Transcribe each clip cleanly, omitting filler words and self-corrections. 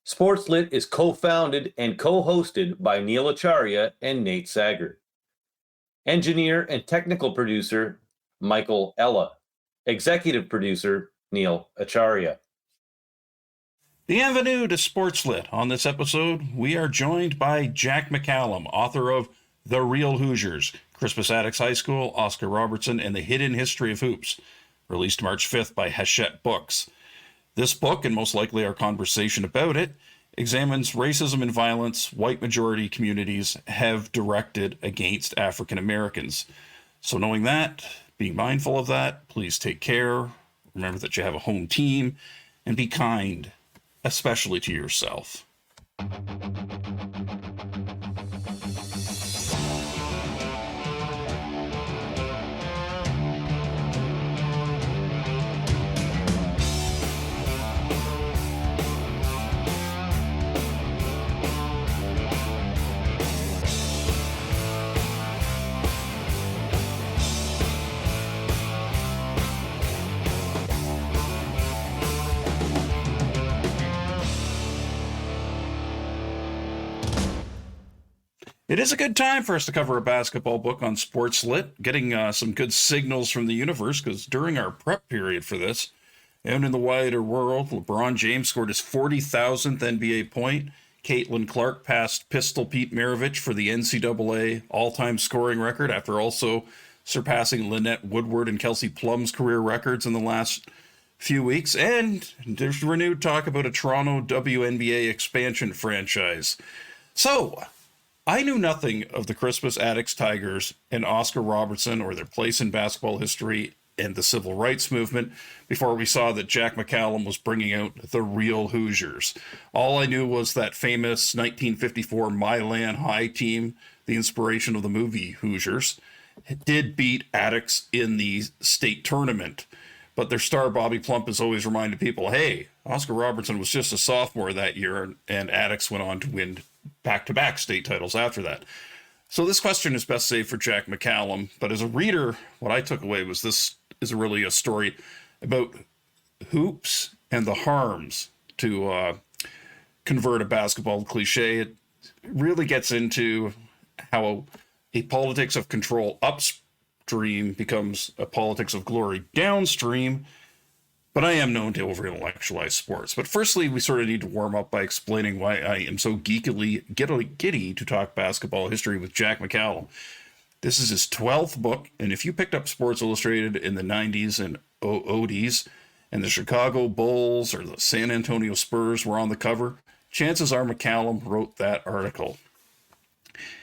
SportsLit is co-founded and co-hosted by Neil Acharya and Nate Sager. Engineer and technical producer, Michael Ella. Executive producer, Neil Acharya. Bienvenue to SportsLit. On this episode, we are joined by Jack McCallum, author of The Real Hoosiers, Crispus Attucks High School, Oscar Robertson, and the Hidden History of Hoops, released March 5th by Hachette Books. This book, and most likely our conversation about it, examines racism and violence white majority communities have directed against African Americans. So knowing that, being mindful of that, please take care. Remember that you have a home team, and be kind, especially to yourself. It is a good time for us to cover a basketball book on SportsLit, getting some good signals from the universe, because during our prep period for this, out in the wider world, LeBron James scored his 40,000th NBA point. Caitlin Clark passed Pistol Pete Maravich for the NCAA all-time scoring record after also surpassing Lynette Woodward and Kelsey Plum's career records in the last few weeks. And there's renewed talk about a Toronto WNBA expansion franchise. So I knew nothing of the Crispus Attucks Tigers and Oscar Robertson or their place in basketball history and the civil rights movement before we saw that Jack McCallum was bringing out The Real Hoosiers. All I knew was that famous 1954 Milan High team, the inspiration of the movie Hoosiers, did beat Attucks in the state tournament. But their star Bobby Plump has always reminded people, hey, Oscar Robertson was just a sophomore that year, and Attucks went on to win back-to-back state titles after that. So this question is best saved for Jack McCallum, but as a reader, what I took away was this is really a story about hoops and the harms to convert a basketball cliche. It really gets into how a politics of control upstream becomes a politics of glory downstream. But I am known to over-intellectualize sports. But firstly, we sort of need to warm up by explaining why I am so giddy to talk basketball history with Jack McCallum. This is his 12th book, and if you picked up Sports Illustrated in the 90s and 00s, and the Chicago Bulls or the San Antonio Spurs were on the cover, chances are McCallum wrote that article.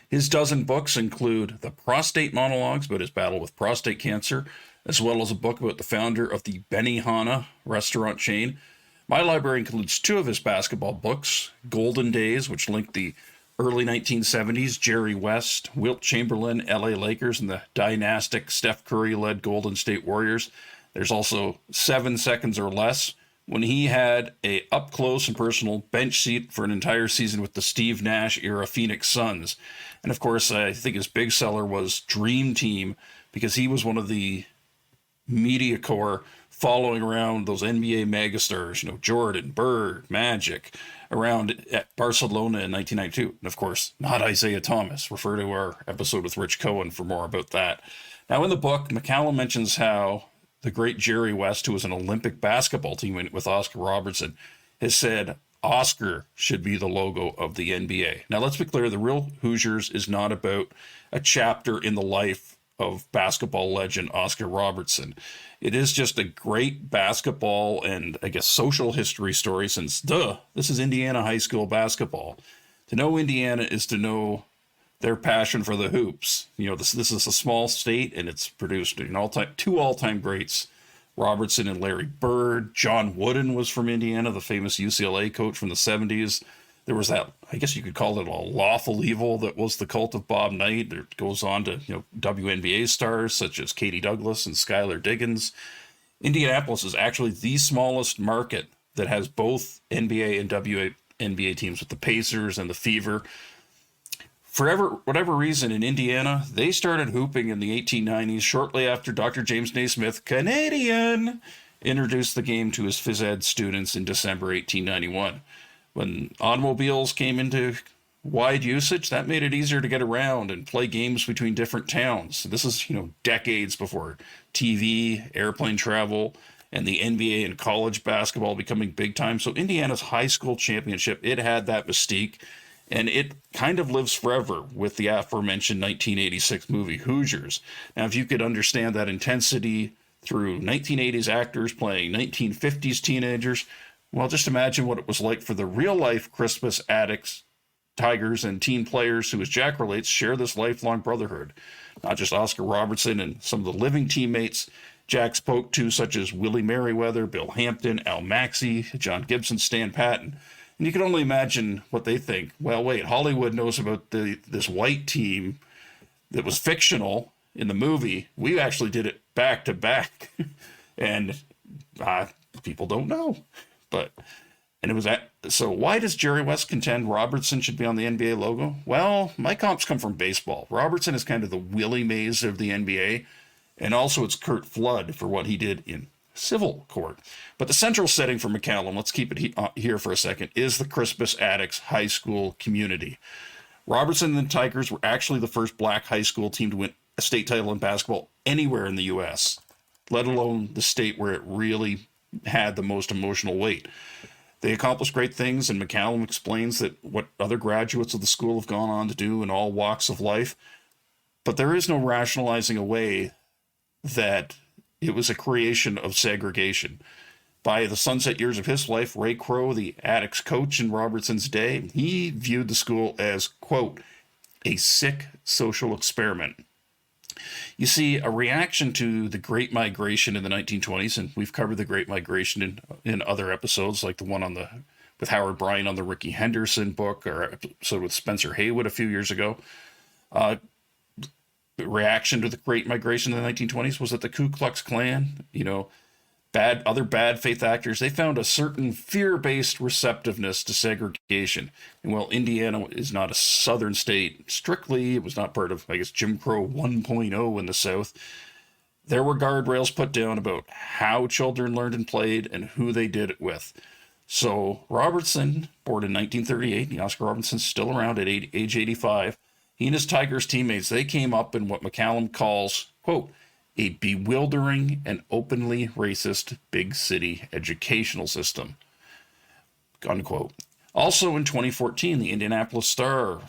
His dozen books include The Prostate Monologues about his battle with prostate cancer, as well as a book about the founder of the Benihana restaurant chain. My library includes two of his basketball books, Golden Days, which link the early 1970s Jerry West, Wilt Chamberlain, LA Lakers, and the dynastic Steph Curry-led Golden State Warriors. There's also 7 Seconds or Less, when he had a up-close and personal bench seat for an entire season with the Steve Nash-era Phoenix Suns. And of course, I think his big seller was Dream Team, because he was one of the media corps following around those NBA megastars, Jordan, Bird, Magic, around at Barcelona in 1992. And of course, not Isaiah Thomas. Refer to our episode with Rich Cohen for more about that. Now in the book, McCallum mentions how the great Jerry West, who was an Olympic basketball team with Oscar Robertson, has said Oscar should be the logo of the NBA. Now let's be clear, The Real Hoosiers is not about a chapter in the life of basketball legend Oscar Robertson. It is just a great basketball and, I guess, social history story since, this is Indiana high school basketball. To know Indiana is to know their passion for the hoops. This is a small state, and it's produced two all-time greats, Robertson and Larry Bird. John Wooden was from Indiana, the famous UCLA coach from the 70s. There was that, I guess you could call it a lawful evil that was the cult of Bob Knight. There goes on to, WNBA stars such as Katie Douglas and Skylar Diggins. Indianapolis is actually the smallest market that has both NBA and WNBA teams, with the Pacers and the Fever. For whatever reason, in Indiana, they started hooping in the 1890s, shortly after Dr. James Naismith, Canadian, introduced the game to his phys ed students in December 1891. When automobiles came into wide usage, that made it easier to get around and play games between different towns. This is, decades before TV, airplane travel, and the NBA and college basketball becoming big time. So Indiana's high school championship, it had that mystique, and it kind of lives forever with the aforementioned 1986 movie Hoosiers. Now, if you could understand that intensity through 1980s actors playing 1950s teenagers, well, just imagine what it was like for the real-life Crispus Attucks Tigers and team players who, as Jack relates, share this lifelong brotherhood. Not just Oscar Robertson and some of the living teammates Jack spoke to, such as Willie Merriweather, Bill Hampton, Al Maxey, John Gibson, Stan Patton. And you can only imagine what they think. Well, wait, Hollywood knows about this white team that was fictional in the movie. We actually did it back to back. And people don't know. So why does Jerry West contend Robertson should be on the NBA logo? Well, my comps come from baseball. Robertson is kind of the Willie Mays of the NBA, and also it's Curt Flood for what he did in civil court. But the central setting for McCallum, let's keep it here for a second, is the Crispus Attucks high school community. Robertson and the Tigers were actually the first black high school team to win a state title in basketball anywhere in the U.S., let alone the state where it really had the most emotional weight. They accomplished great things, and McCallum explains that what other graduates of the school have gone on to do in all walks of life. But there is no rationalizing away that it was a creation of segregation. By the sunset years of his life, Ray Crow, the Attucks coach in Robertson's day, he viewed the school as, quote, a sick social experiment. You see, a reaction to the Great Migration in the 1920s, and we've covered the Great Migration in other episodes, like the one with Howard Bryan on the Ricky Henderson book, or episode with Spencer Haywood a few years ago. The reaction to the Great Migration in the 1920s was that the Ku Klux Klan, other bad faith actors, they found a certain fear-based receptiveness to segregation. And while Indiana is not a southern state strictly, it was not part of, Jim Crow 1.0 in the South, there were guardrails put down about how children learned and played and who they did it with. So Robertson, born in 1938, and Oscar Robertson's still around at age 85, he and his Tigers teammates, they came up in what McCallum calls, quote, a bewildering and openly racist big city educational system, unquote. Also in 2014, the Indianapolis Star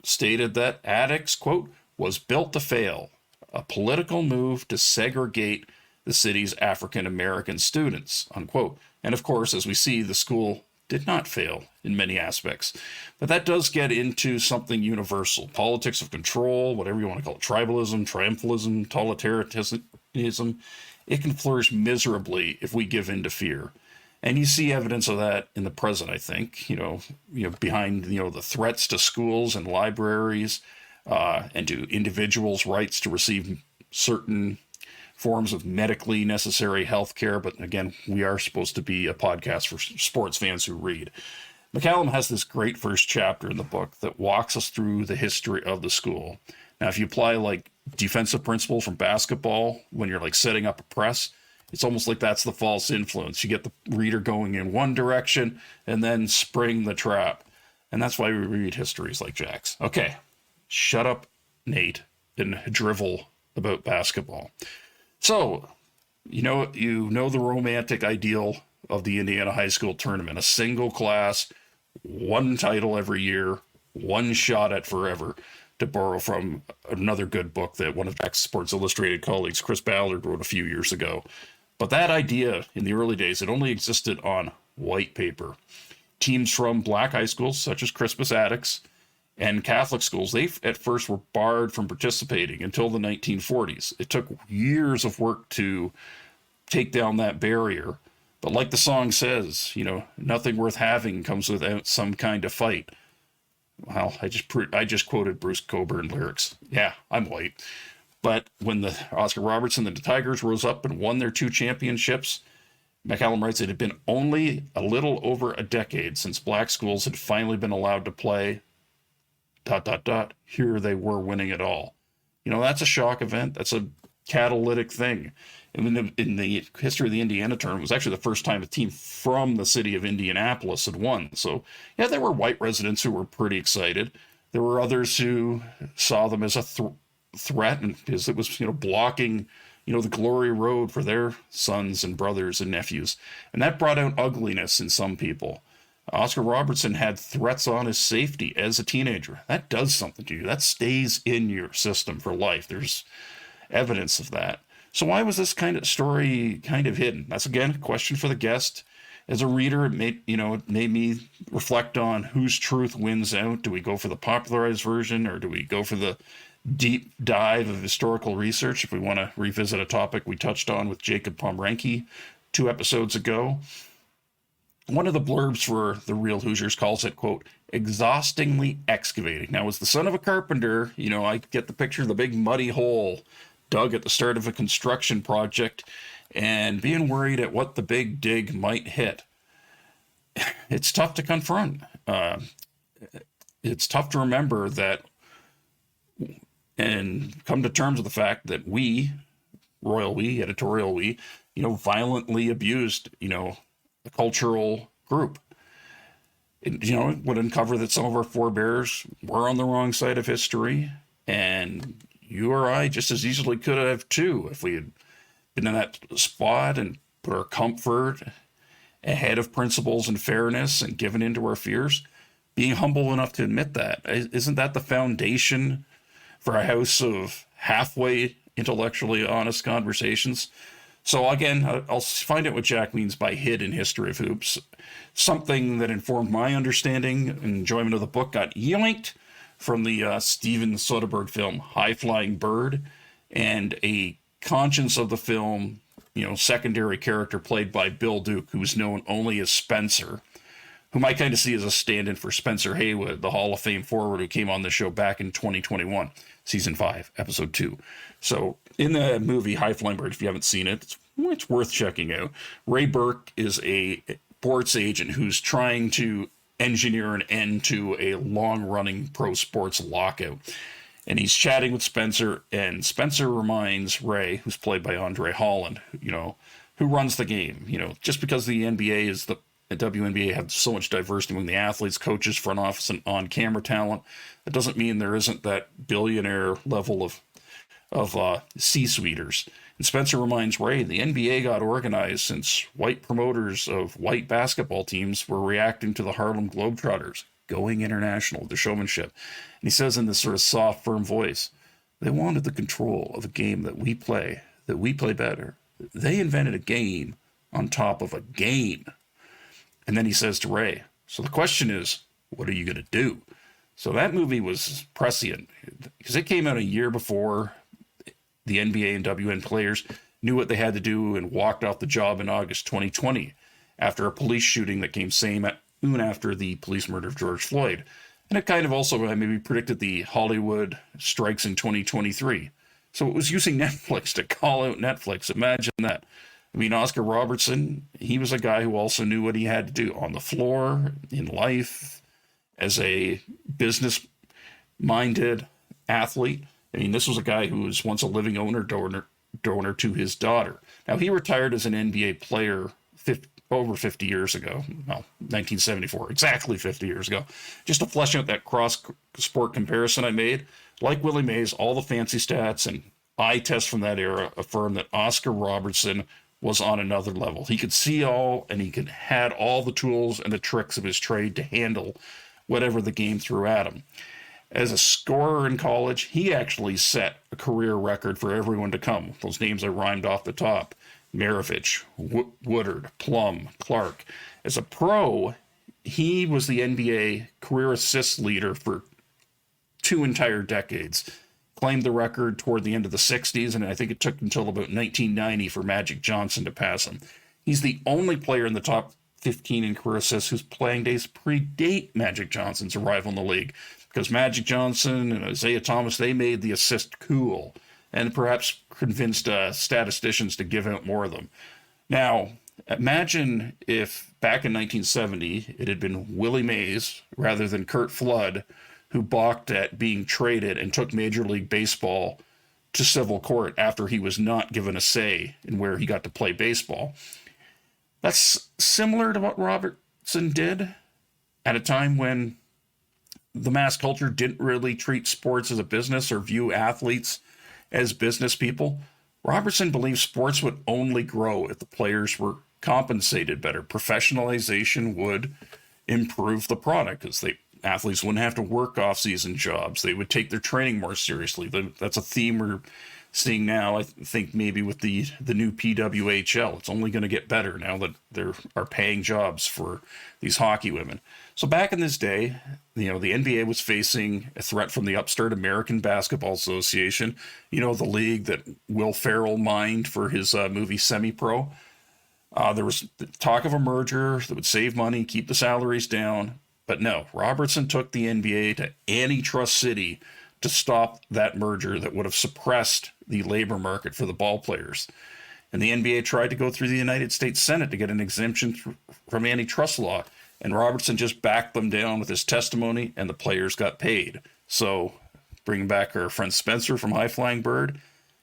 stated that Attucks, quote, was built to fail, a political move to segregate the city's African-American students, unquote. And of course, as we see, the school did not fail in many aspects. But that does get into something universal. Politics of control, whatever you want to call it, tribalism, triumphalism, totalitarianism. It can flourish miserably if we give in to fear. And you see evidence of that in the present, I think, behind, the threats to schools and libraries and to individuals' rights to receive certain forms of medically necessary health care. But again, we are supposed to be a podcast for sports fans who read. McCallum has this great first chapter in the book that walks us through the history of the school. Now, if you apply defensive principles from basketball when you're setting up a press, it's almost like that's the false influence. You get the reader going in one direction and then spring the trap. And that's why we read histories like Jack's. Okay, shut up, Nate, and drivel about basketball. So, you know the romantic ideal of the Indiana high school tournament, a single class, one title every year, one shot at forever, to borrow from another good book that one of Jack's Sports Illustrated colleagues, Chris Ballard, wrote a few years ago. But that idea in the early days, it only existed on white paper. Teams from black high schools, such as Crispus Attucks, and Catholic schools, they at first were barred from participating until the 1940s. It took years of work to take down that barrier. But like the song says, nothing worth having comes without some kind of fight. Well, I just quoted Bruce Cockburn lyrics. Yeah, I'm white. But when the Oscar Robertson and the Tigers rose up and won their 2 championships, McCallum writes it had been only a little over a decade since black schools had finally been allowed to play ... Here they were winning it all. That's a shock event. That's a catalytic thing. And in the history of the Indiana tournament, it was actually the first time a team from the city of Indianapolis had won. So, yeah, there were white residents who were pretty excited. There were others who saw them as a threat, and because it was, blocking, the glory road for their sons and brothers and nephews. And that brought out ugliness in some people. Oscar Robertson had threats on his safety as a teenager. That does something to you. That stays in your system for life. There's evidence of that. So why was this kind of story kind of hidden? That's, again, a question for the guest. As a reader, it made me reflect on whose truth wins out. Do we go for the popularized version, or do we go for the deep dive of historical research if we want to revisit a topic we touched on with Jacob Pomrenke 2 episodes ago? One of the blurbs for the Real Hoosiers calls it, quote, exhaustingly excavating. Now, as the son of a carpenter, I get the picture of the big muddy hole dug at the start of a construction project and being worried at what the big dig might hit. It's tough to confront. It's tough to remember that and come to terms with the fact that we, royal we, editorial we, violently abused, a cultural group. It would uncover that some of our forebears were on the wrong side of history, and you or I just as easily could have too if we had been in that spot and put our comfort ahead of principles and fairness and given into our fears. Being humble enough to admit that, isn't that the foundation for a house of halfway intellectually honest conversations? So again, I'll find out what Jack means by hidden history of hoops. Something that informed my understanding and enjoyment of the book got yoinked from the Steven Soderbergh film High Flying Bird, and a conscience of the film, secondary character played by Bill Duke, who's known only as Spencer, whom I kind of see as a stand-in for Spencer Haywood, the Hall of Fame forward who came on the show back in 2021, season 5, episode 2. So in the movie High Flying Bird, if you haven't seen it, it's worth checking out. Ray Burke is a sports agent who's trying to engineer an end to a long-running pro sports lockout. And he's chatting with Spencer, and Spencer reminds Ray, who's played by Andre Holland, who runs the game. Just because the NBA is the WNBA have so much diversity among the athletes, coaches, front office, and on-camera talent, that doesn't mean there isn't that billionaire level of C-suiters. And Spencer reminds Ray, the NBA got organized since white promoters of white basketball teams were reacting to the Harlem Globetrotters going international, the showmanship. And he says in this sort of soft, firm voice, they wanted the control of a game that we play better. They invented a game on top of a game. And then he says to Ray, so the question is, what are you going to do? So that movie was prescient because it came out a year before the NBA and WN players knew what they had to do and walked off the job in August 2020 after a police shooting that came soon after the police murder of George Floyd. And it kind of also maybe predicted the Hollywood strikes in 2023. So it was using Netflix to call out Netflix. Imagine that. I mean, Oscar Robertson, he was a guy who also knew what he had to do on the floor, in life, as a business-minded athlete. I mean, this was a guy who was once a living donor to his daughter. Now, he retired as an NBA player over 50 years ago. Well, 1974, exactly 50 years ago. Just to flesh out that cross-sport comparison I made, like Willie Mays, all the fancy stats and eye tests from that era affirm that Oscar Robertson was on another level. He could see all, and he had all the tools and the tricks of his trade to handle whatever the game threw at him. As a scorer in college, he actually set a career record for everyone to come. Those names I rhymed off the top. Maravich, Woodard, Plum, Clark. As a pro, he was the NBA career assist leader for 2 entire decades. Claimed the record toward the end of the 60s, and I think it took until about 1990 for Magic Johnson to pass him. He's the only player in the top 15 in career assists whose playing days predate Magic Johnson's arrival in the league, because Magic Johnson and Isaiah Thomas, they made the assist cool and perhaps convinced statisticians to give out more of them. Now, imagine if back in 1970 it had been Willie Mays rather than Curt Flood who balked at being traded and took Major League Baseball to civil court after he was not given a say in where he got to play baseball. That's similar to what Robertson did at a time when the mass culture didn't really treat sports as a business or view athletes as business people. Robertson believed sports would only grow if the players were compensated better. Professionalization would improve the product because athletes wouldn't have to work off-season jobs. They would take their training more seriously. That's a theme we're seeing now, I think, maybe with the new PWHL. It's only going to get better now that there are paying jobs for these hockey women. So back in this day, the NBA was facing a threat from the upstart American Basketball Association, the league that Will Ferrell mined for his movie Semi-Pro. There was talk of a merger that would save money, keep the salaries down. But no, Robertson took the NBA to antitrust city to stop that merger that would have suppressed the labor market for the ball players. And the NBA tried to go through the United States Senate to get an exemption from antitrust law. And Robertson just backed them down with his testimony, and the players got paid. So, bringing back our friend Spencer from High Flying Bird,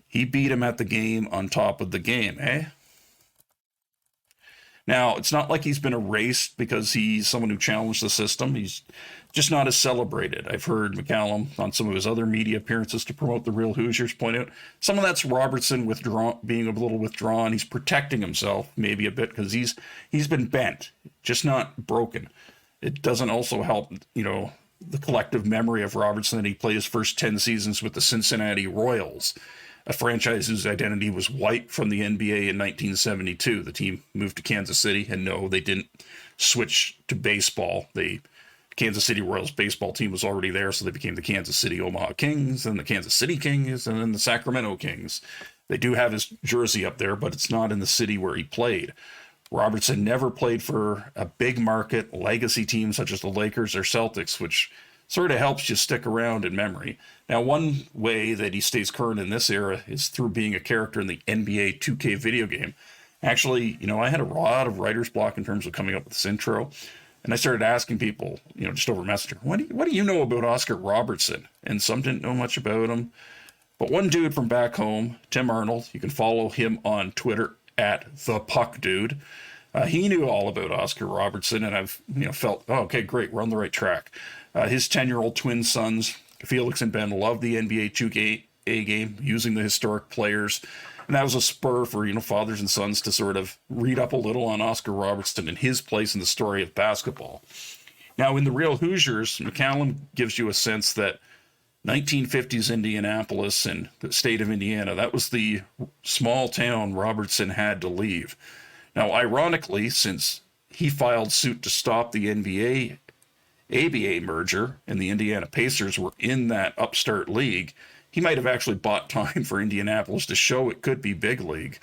he beat him at the game on top of the game, eh? Now, it's not like he's been erased because he's someone who challenged the system. He's just not as celebrated. I've heard McCallum on some of his other media appearances to promote the Real Hoosiers point out some of that's Robertson being a little withdrawn. He's protecting himself maybe a bit because he's been bent, just not broken. It doesn't also help, the collective memory of Robertson that he played his first 10 seasons with the Cincinnati Royals, a franchise whose identity was wiped from the NBA in 1972. The team moved to Kansas City, and no, they didn't switch to baseball. The Kansas City Royals baseball team was already there, so they became the Kansas City Omaha Kings, and the Kansas City Kings, and then the Sacramento Kings. They do have his jersey up there, but it's not in the city where he played. Robertson never played for a big market legacy team such as the Lakers or Celtics, which sort of helps you stick around in memory. Now, one way that he stays current in this era is through being a character in the NBA 2K video game. Actually, I had a lot of writer's block in terms of coming up with this intro, and I started asking people, just over Messenger, what do you know about Oscar Robertson? And some didn't know much about him. But one dude from back home, Tim Arnold, you can follow him on Twitter at @ThePuckDude. He knew all about Oscar Robertson, and I've felt, oh, okay, great, we're on the right track. His 10-year-old twin sons, Felix and Ben, love the NBA 2K game, using the historic players. And that was a spur for, fathers and sons to sort of read up a little on Oscar Robertson and his place in the story of basketball. Now, in the Real Hoosiers, McCallum gives you a sense that 1950s Indianapolis and the state of Indiana, that was the small town Robertson had to leave. Now, ironically, since he filed suit to stop the NBA ABA merger and the Indiana Pacers were in that upstart league, he might have actually bought time for Indianapolis to show it could be big league,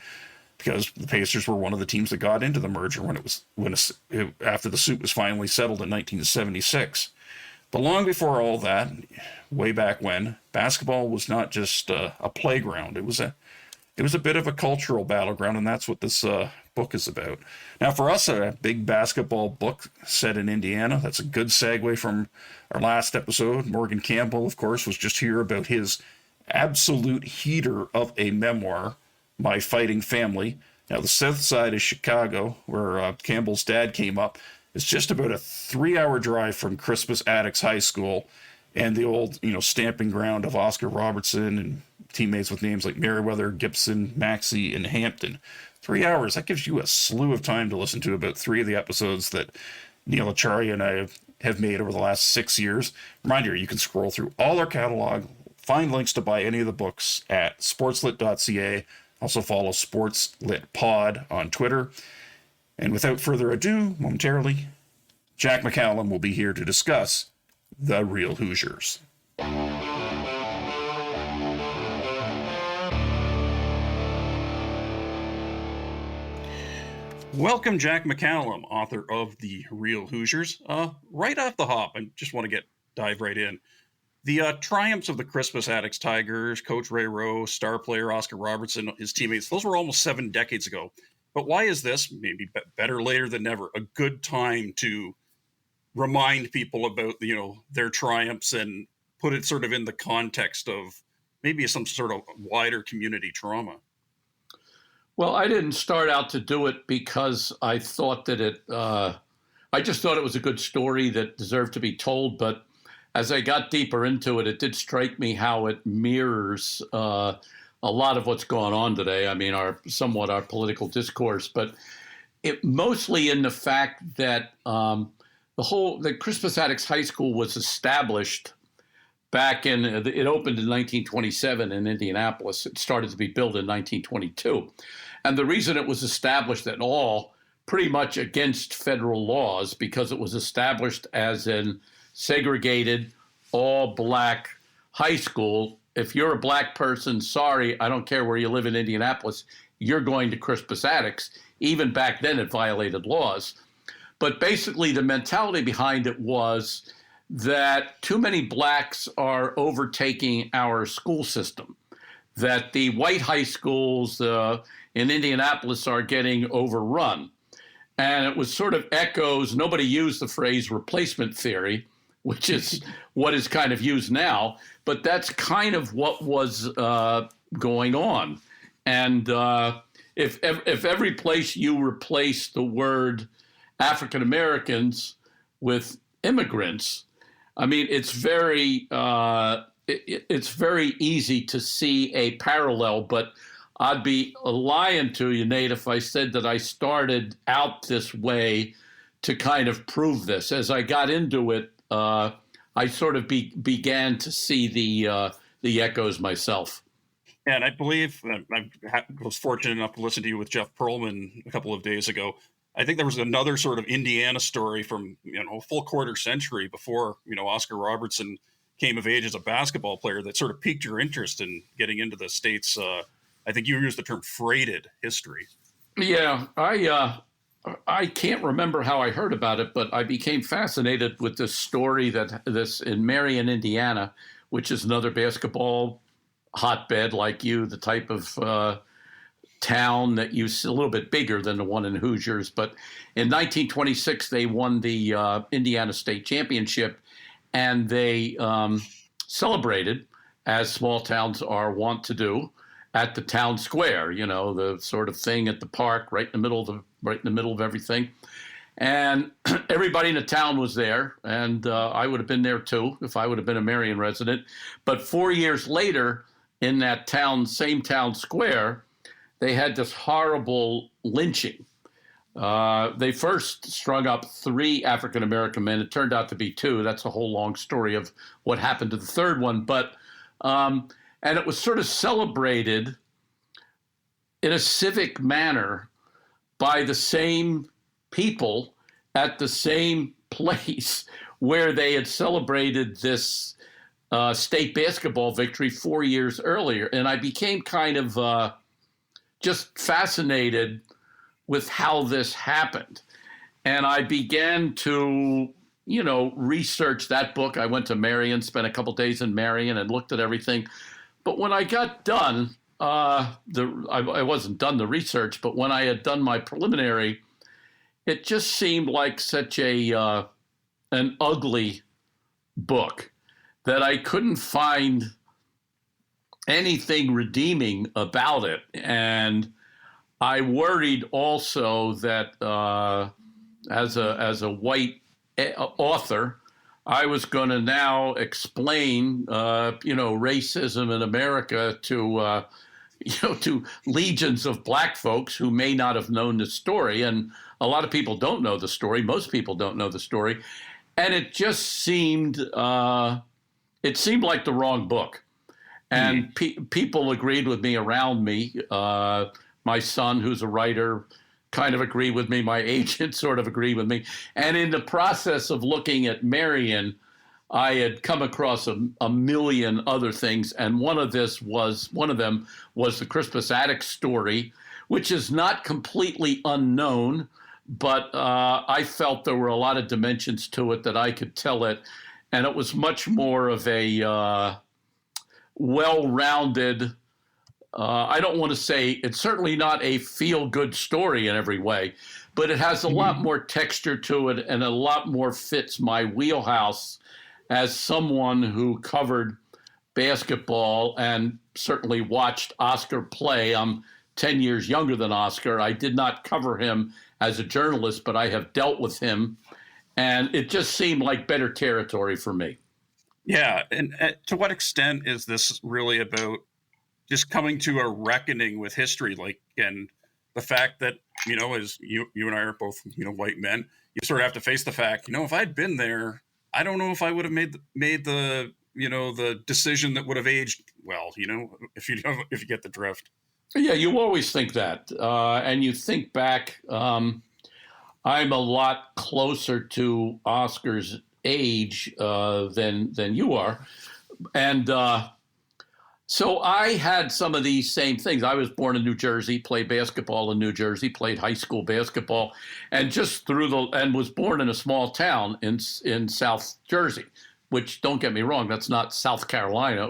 because the Pacers were one of the teams that got into the merger after the suit was finally settled in 1976. But long before all that, way back when, basketball was not just a playground. It was a bit of a cultural battleground, and that's what this book is about. Now, for us, a big basketball book set in Indiana, that's a good segue from our last episode. Morgan Campbell, of course, was just here about his absolute heater of a memoir, My Fighting Family. Now, the south side of Chicago, where Campbell's dad came up, is just about a 3-hour drive from Crispus Attucks High School and the old, stamping ground of Oscar Robertson and teammates with names like Merriweather, Gibson, Maxey, and Hampton. 3 hours, that gives you a slew of time to listen to about 3 of the episodes that Neil Acharya and I have made over the last 6 years. Reminder, you can scroll through all our catalog, find links to buy any of the books at sportslit.ca. Also follow SportsLit Pod on Twitter. And without further ado, momentarily, Jack McCallum will be here to discuss The Real Hoosiers. Welcome, Jack McCallum, author of The Real Hoosiers. Right off the hop, I just want to dive right in. The triumphs of the Crispus Attucks Tigers, Coach Ray Rowe, star player Oscar Robertson, his teammates, those were almost 7 decades ago. But why is this, maybe better later than never, a good time to remind people about, their triumphs and put it sort of in the context of maybe some sort of wider community trauma? Well, I didn't start out to do it because I thought that I just thought it was a good story that deserved to be told. But as I got deeper into it, it did strike me how it mirrors a lot of what's going on today. I mean, our political discourse, but it mostly in the fact that the Crispus Attucks High School was established it opened in 1927 in Indianapolis. It started to be built in 1922. And the reason it was established at all, pretty much against federal laws, because it was established as an segregated, all-black high school. If you're a black person, sorry, I don't care where you live in Indianapolis, you're going to Crispus Attucks. Even back then, it violated laws. But basically, the mentality behind it was that too many blacks are overtaking our school system, that the white high schools in Indianapolis are getting overrun. And it was sort of echoes, nobody used the phrase replacement theory, which is what is kind of used now, but that's kind of what was going on. And if every place you replace the word African Americans with immigrants, I mean, it's very easy to see a parallel, but I'd be lying to you, Nate, if I said that I started out this way to kind of prove this. As I got into it, I sort of began to see the echoes myself. And I believe I was fortunate enough to listen to you with Jeff Pearlman a couple of days ago. I think there was another sort of Indiana story from, a full quarter century before, Oscar Robertson came of age as a basketball player that sort of piqued your interest in getting into the state's, I think you used the term freighted history. Yeah, I can't remember how I heard about it, but I became fascinated with this story this in Marion, Indiana, which is another basketball hotbed like the type of town that you see, a little bit bigger than the one in Hoosiers. But in 1926, they won the Indiana State Championship, and they celebrated, as small towns are wont to do, at the town square. The sort of thing at the park, right in the middle of everything. And everybody in the town was there, and I would have been there too if I would have been a Marion resident. But 4 years later, in that same town square, they had this horrible lynching. They first strung up 3 African-American men. It turned out to be 2. That's a whole long story of what happened to the third one. But and it was sort of celebrated in a civic manner by the same people at the same place where they had celebrated this state basketball victory 4 years earlier. And I became kind of just fascinated with how this happened. And I began to, research that book. I went to Marion, spent a couple days in Marion and looked at everything. But when I got done, I wasn't done the research, but when I had done my preliminary, it just seemed like such an ugly book that I couldn't find anything redeeming about it. And I worried also that as a white author, I was going to now explain, racism in America to legions of black folks who may not have known the story. And a lot of people don't know the story. Most people don't know the story. And it just seemed, like the wrong book. And people agreed with me around me. My son, who's a writer, kind of agreed with me. My agent sort of agreed with me. And in the process of looking at Marion, I had come across a million other things. And one of them was the Crispus Attucks story, which is not completely unknown, but I felt there were a lot of dimensions to it that I could tell it. And it was much more of a well-rounded, I don't want to say, it's certainly not a feel-good story in every way, but it has a lot more texture to it and a lot more fits my wheelhouse as someone who covered basketball and certainly watched Oscar play. I'm 10 years younger than Oscar. I did not cover him as a journalist, but I have dealt with him, and it just seemed like better territory for me. Yeah, and to what extent is this really about just coming to a reckoning with history, like, and the fact that, as you and I are both, white men, you sort of have to face the fact, if I'd been there, I don't know if I would have made the the decision that would have aged well, if you get the drift. Yeah, you always think that, and you think back. I'm a lot closer to Oscar's age than you are, and so I had some of these same things. I was born in New Jersey, played basketball in New Jersey, played high school basketball, and was born in a small town in South Jersey, which, don't get me wrong, that's not South Carolina,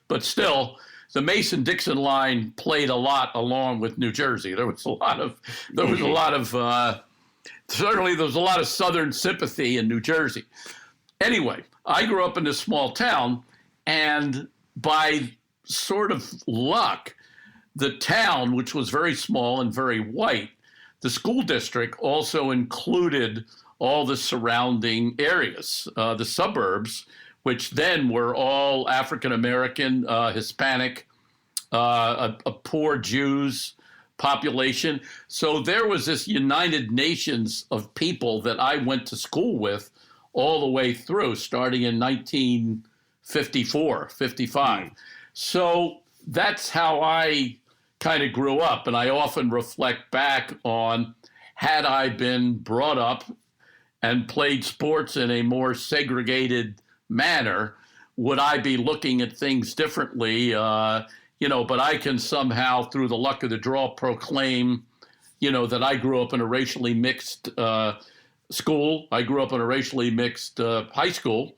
but still, the Mason-Dixon line played a lot along with New Jersey. There was a lot of Southern sympathy in New Jersey. Anyway, I grew up in this small town, and by sort of luck, the town, which was very small and very white, the school district also included all the surrounding areas, the suburbs, which then were all African-American, Hispanic, a poor Jews population. So there was this United Nations of people that I went to school with all the way through, starting in 1954, 55. So that's how I kind of grew up. And I often reflect back on, had I been brought up and played sports in a more segregated manner, would I be looking at things differently? But I can somehow, through the luck of the draw, proclaim, that I grew up in a racially mixed school. I grew up in a racially mixed high school.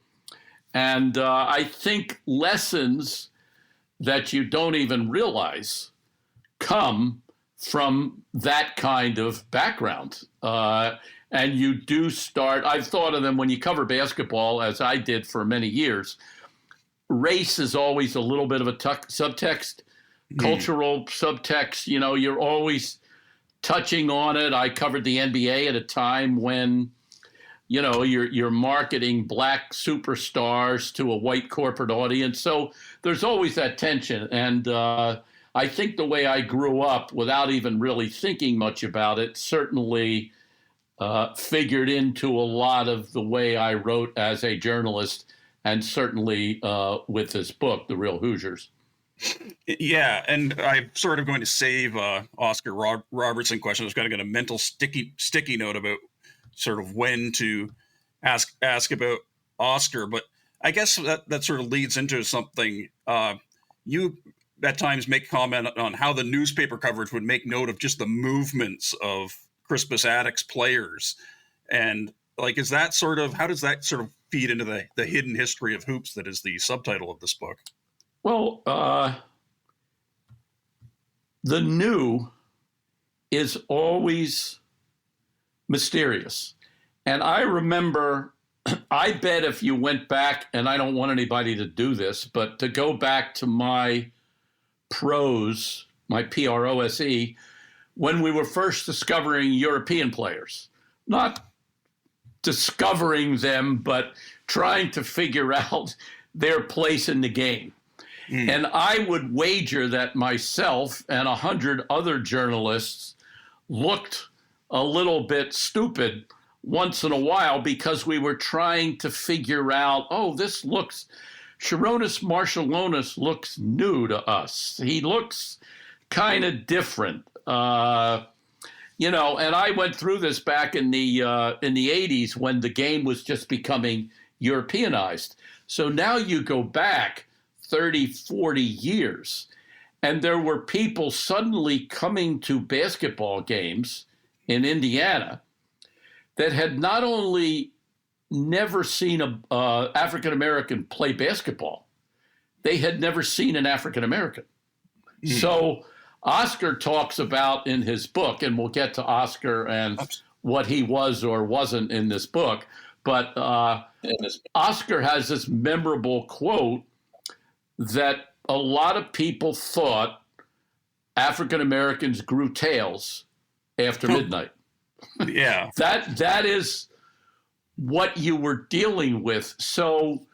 And I think lessons that you don't even realize come from that kind of background. And you do start, I've thought of them when you cover basketball, as I did for many years. Race is always a little bit of a subtext, cultural subtext. You're always touching on it. I covered the NBA at a time when, you're marketing black superstars to a white corporate audience. So there's always that tension. And I think the way I grew up, without even really thinking much about it, certainly figured into a lot of the way I wrote as a journalist, and certainly with this book, The Real Hoosiers. Yeah, and I'm sort of going to save Oscar Robertson question. I was going to get a mental sticky note about sort of when to ask about Oscar, but I guess that sort of leads into something. You at times make comment on how the newspaper coverage would make note of just the movements of Crispus Attucks players, and how does that sort of feed into the hidden history of hoops that is the subtitle of this book? Well, the new is always mysterious. And I remember, I bet if you went back, and I don't want anybody to do this, but to go back to my prose, my PROSE, when we were first discovering European players, not discovering them, but trying to figure out their place in the game. And I would wager that myself and 100 other journalists looked a little bit stupid once in a while because we were trying to figure out, Sharonis Marciulionis looks new to us. He looks kind of different. And I went through this back in the 80s when the game was just becoming Europeanized. So now you go back 30, 40 years, and there were people suddenly coming to basketball games in Indiana that had not only never seen a African-American play basketball, they had never seen an African-American. So Oscar talks about in his book, and we'll get to Oscar and what he was or wasn't in this book, but Oscar has this memorable quote that a lot of people thought African Americans grew tails after midnight. Yeah. That is what you were dealing with. So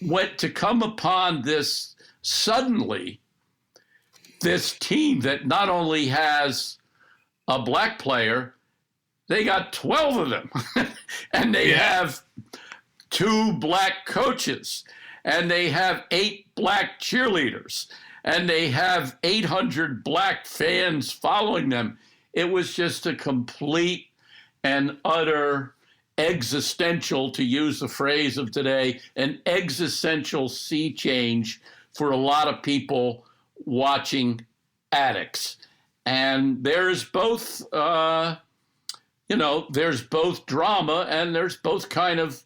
to come upon this suddenly, this team that not only has a black player, they got 12 of them. And they have 2 black coaches, and they have 8 black cheerleaders, and they have 800 black fans following them. It was just a complete and utter existential, to use the phrase of today, an existential sea change for a lot of people watching Attucks. And there's both, there's both drama and there's both kind of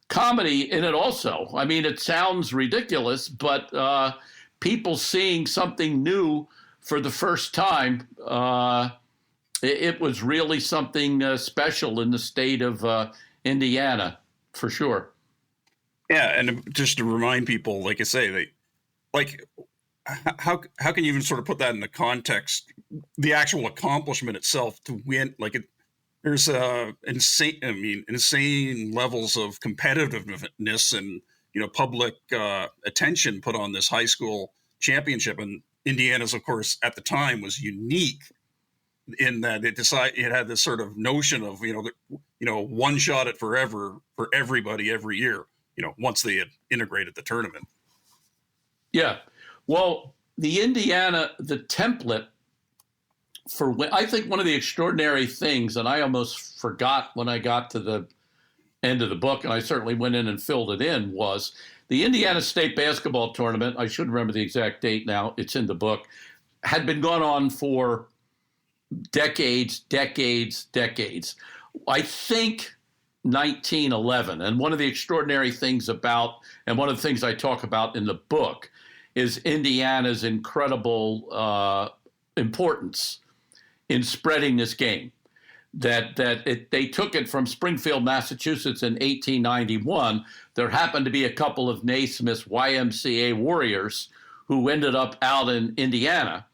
comedy in it also. I mean, it sounds ridiculous, but people seeing something new for the first time, it was really something special in the state of Indiana, for sure. Yeah, and just to remind people, like I say, how can you even sort of put that in the context? The actual accomplishment itself to win, there's insane levels of competitiveness and public attention put on this high school championship, and Indiana's, of course, at the time was unique in that it had this sort of notion of one shot at forever for everybody every year. Once they had integrated the tournament. Yeah, well, the template for I think one of the extraordinary things, and I almost forgot when I got to the end of the book, and I certainly went in and filled it in, was the Indiana State basketball tournament. I should remember the exact date now. It's in the book. Had been going on for decades. I think 1911. And one of the extraordinary things about, and one of the things I talk about in the book, is Indiana's incredible importance in spreading this game. They took it from Springfield, Massachusetts in 1891. There happened to be a couple of Naismith YMCA warriors who ended up out in Indiana,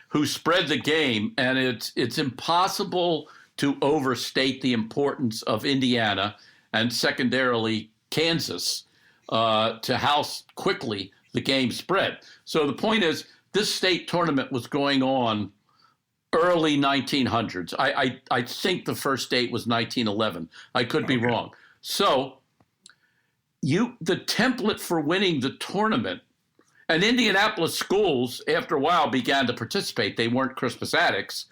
who spread the game, and it's impossible to overstate the importance of Indiana and secondarily Kansas to how quickly the game spread. So the point is, this state tournament was going on early 1900s. I think the first date was 1911. I could be wrong. So the template for winning the tournament, and Indianapolis schools, after a while, began to participate. They weren't Crispus Attucks,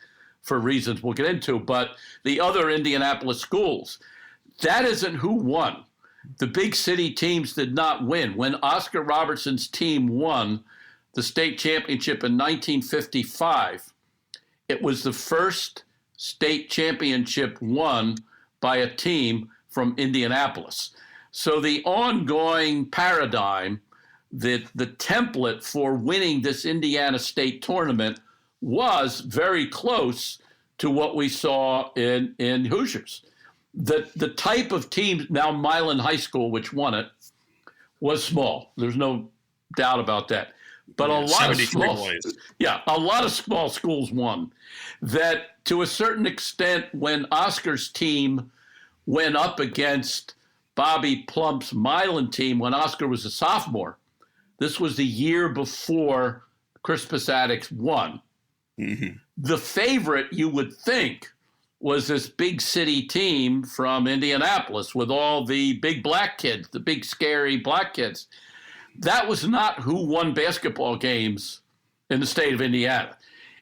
for reasons we'll get into, but the other Indianapolis schools, that isn't who won. The big city teams did not win. When Oscar Robertson's team won the state championship in 1955, it was the first state championship won by a team from Indianapolis. So the ongoing paradigm, the template for winning this Indiana State tournament was very close to what we saw in Hoosiers. The type of team, now Milan High School, which won it, was small. There's no doubt about that. But a lot of small schools won. That to a certain extent, when Oscar's team went up against Bobby Plump's Milan team, when Oscar was a sophomore, this was the year before Crispus Attucks won. Mm-hmm. The favorite, you would think, was this big city team from Indianapolis with all the big black kids, the big scary black kids. That was not who won basketball games in the state of Indiana.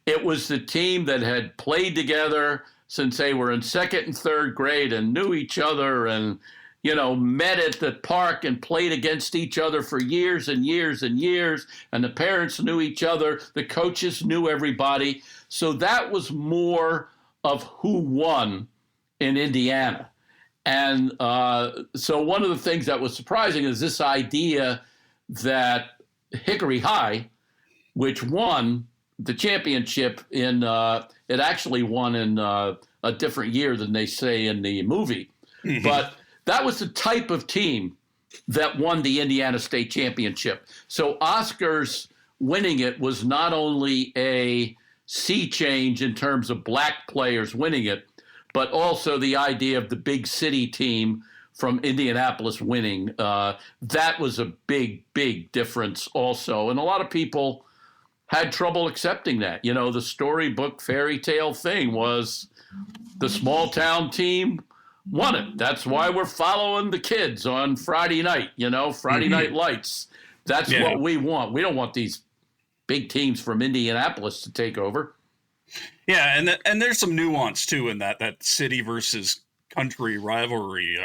It was the team that had played together since they were in second and third grade and knew each other and, met at the park and played against each other for years and years and years. And the parents knew each other. The coaches knew everybody. So that was more of who won in Indiana. And so one of the things that was surprising is this idea that Hickory High, which won the championship it actually won in a different year than they say in the movie. Mm-hmm. But that was the type of team that won the Indiana State Championship. So Oscar's winning it was not only a sea change in terms of black players winning it, but also the idea of the big city team from Indianapolis winning. That was a big, big difference also. And a lot of people had trouble accepting that. You know, the storybook fairy tale thing was the small town team won it. That's why we're following the kids on Friday night, Friday Night Lights. That's what we want. We don't want these big teams from Indianapolis to take over. Yeah, and there's some nuance too in that city versus country rivalry,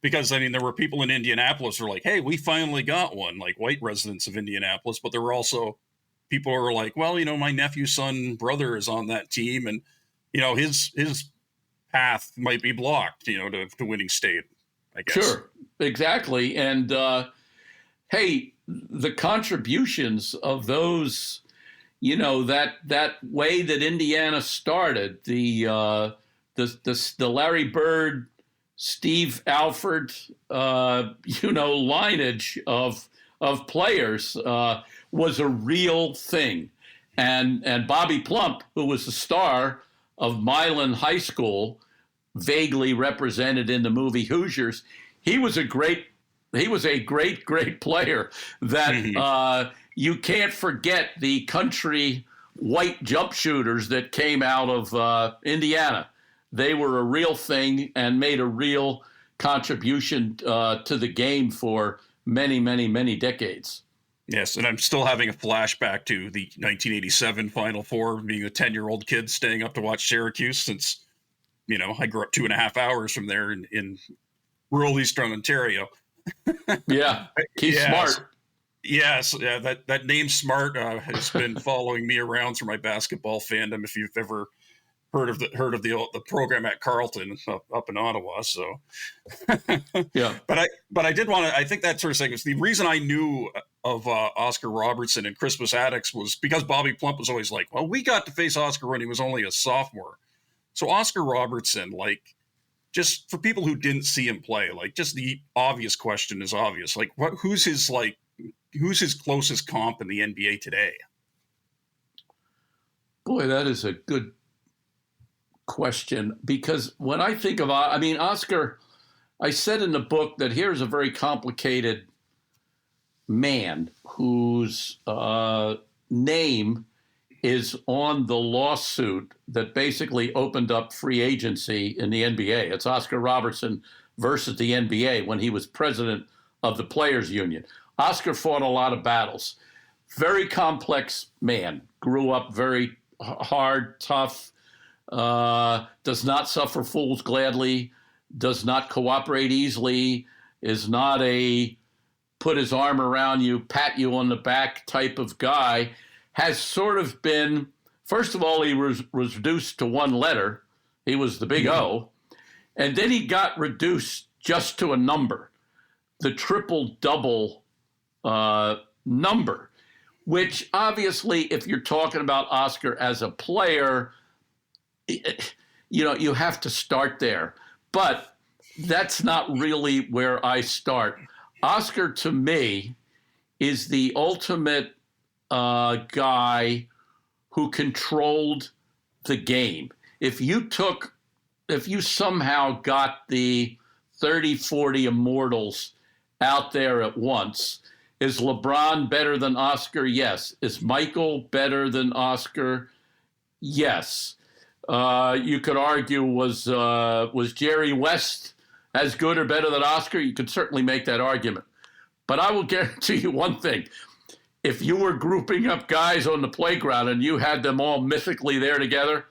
because I mean there were people in Indianapolis who were like, "Hey, we finally got one," like white residents of Indianapolis, but there were also people who were like, "Well, my nephew's son brother is on that team, and his path might be blocked, to winning state." I guess. Sure, exactly, and hey, the contributions of those. That way that Indiana started, the Larry Bird, Steve Alford, lineage of players was a real thing, and Bobby Plump, who was the star of Milan High School, vaguely represented in the movie Hoosiers, he was a great player that. You can't forget the country white jump shooters that came out of Indiana. They were a real thing and made a real contribution to the game for many, many, many decades. Yes, and I'm still having a flashback to the 1987 Final Four, being a 10-year-old kid staying up to watch Syracuse since, I grew up 2.5 hours from there in rural Eastern Ontario. Yeah, Keith Smart. Yes, that name Smart has been following me around through my basketball fandom. If you've ever heard of the program at Carleton up in Ottawa, so yeah. But I did want to. I think that sort of thing was the reason I knew of Oscar Robertson and Crispus Attucks was because Bobby Plump was always like, "Well, we got to face Oscar when he was only a sophomore." So Oscar Robertson, like, just for people who didn't see him play, like, just the obvious question is obvious. Like, who's his closest comp in the NBA today? Boy, that is a good question, because when I think of, Oscar, I said in the book that here's a very complicated man whose name is on the lawsuit that basically opened up free agency in the NBA. It's Oscar Robertson versus the NBA when he was president of the Players Union. Oscar fought a lot of battles. Very complex man. Grew up very hard, tough, does not suffer fools gladly, does not cooperate easily, is not a put his arm around you, pat you on the back type of guy, has sort of been, first of all, he was reduced to one letter. He was the big O. And then he got reduced just to a number, the triple-double number, which obviously, if you're talking about Oscar as a player, you have to start there. But that's not really where I start. Oscar, to me, is the ultimate guy who controlled the game. If you somehow got the 30, 40 immortals out there at once, is LeBron better than Oscar? Yes. Is Michael better than Oscar? Yes. You could argue, was Jerry West as good or better than Oscar? You could certainly make that argument. But I will guarantee you one thing. If you were grouping up guys on the playground and you had them all mythically there together,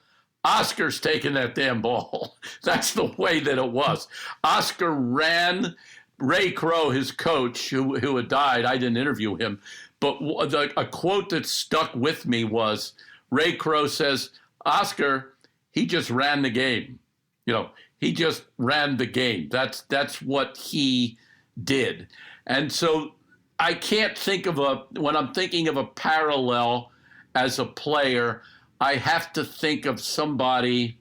Oscar's taking that damn ball. That's the way that it was. Oscar ran. Ray Crow, his coach, who had died, I didn't interview him, but a quote that stuck with me was, Ray Crow says, Oscar, he just ran the game. He just ran the game. That's what he did. And so I can't think of when I'm thinking of a parallel as a player, I have to think of somebody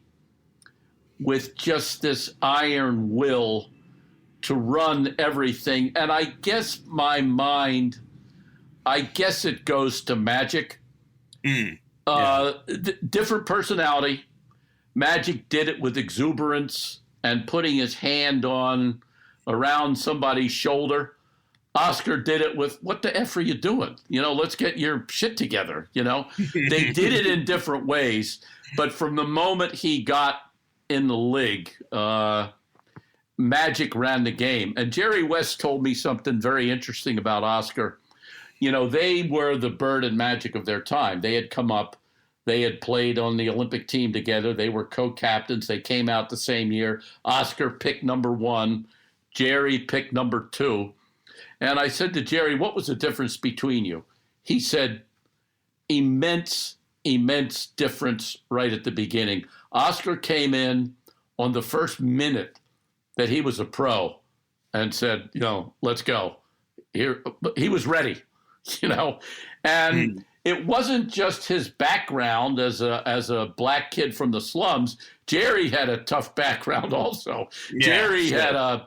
with just this iron will to run everything. And I guess it goes to Magic. Different personality. Magic did it with exuberance and putting his hand around somebody's shoulder. Oscar did it with, what the F are you doing? Let's get your shit together. They did it in different ways. But from the moment he got in the league, Magic ran the game. And Jerry West told me something very interesting about Oscar. They were the Bird and Magic of their time. They had come up. They had played on the Olympic team together. They were co-captains. They came out the same year. Oscar picked number 1. Jerry picked number 2. And I said to Jerry, what was the difference between you? He said, immense difference right at the beginning. Oscar came in on the first minute that he was a pro and said, let's go. He was ready, and it wasn't just his background as a black kid from the slums. Jerry had a tough background also. Yeah, Jerry had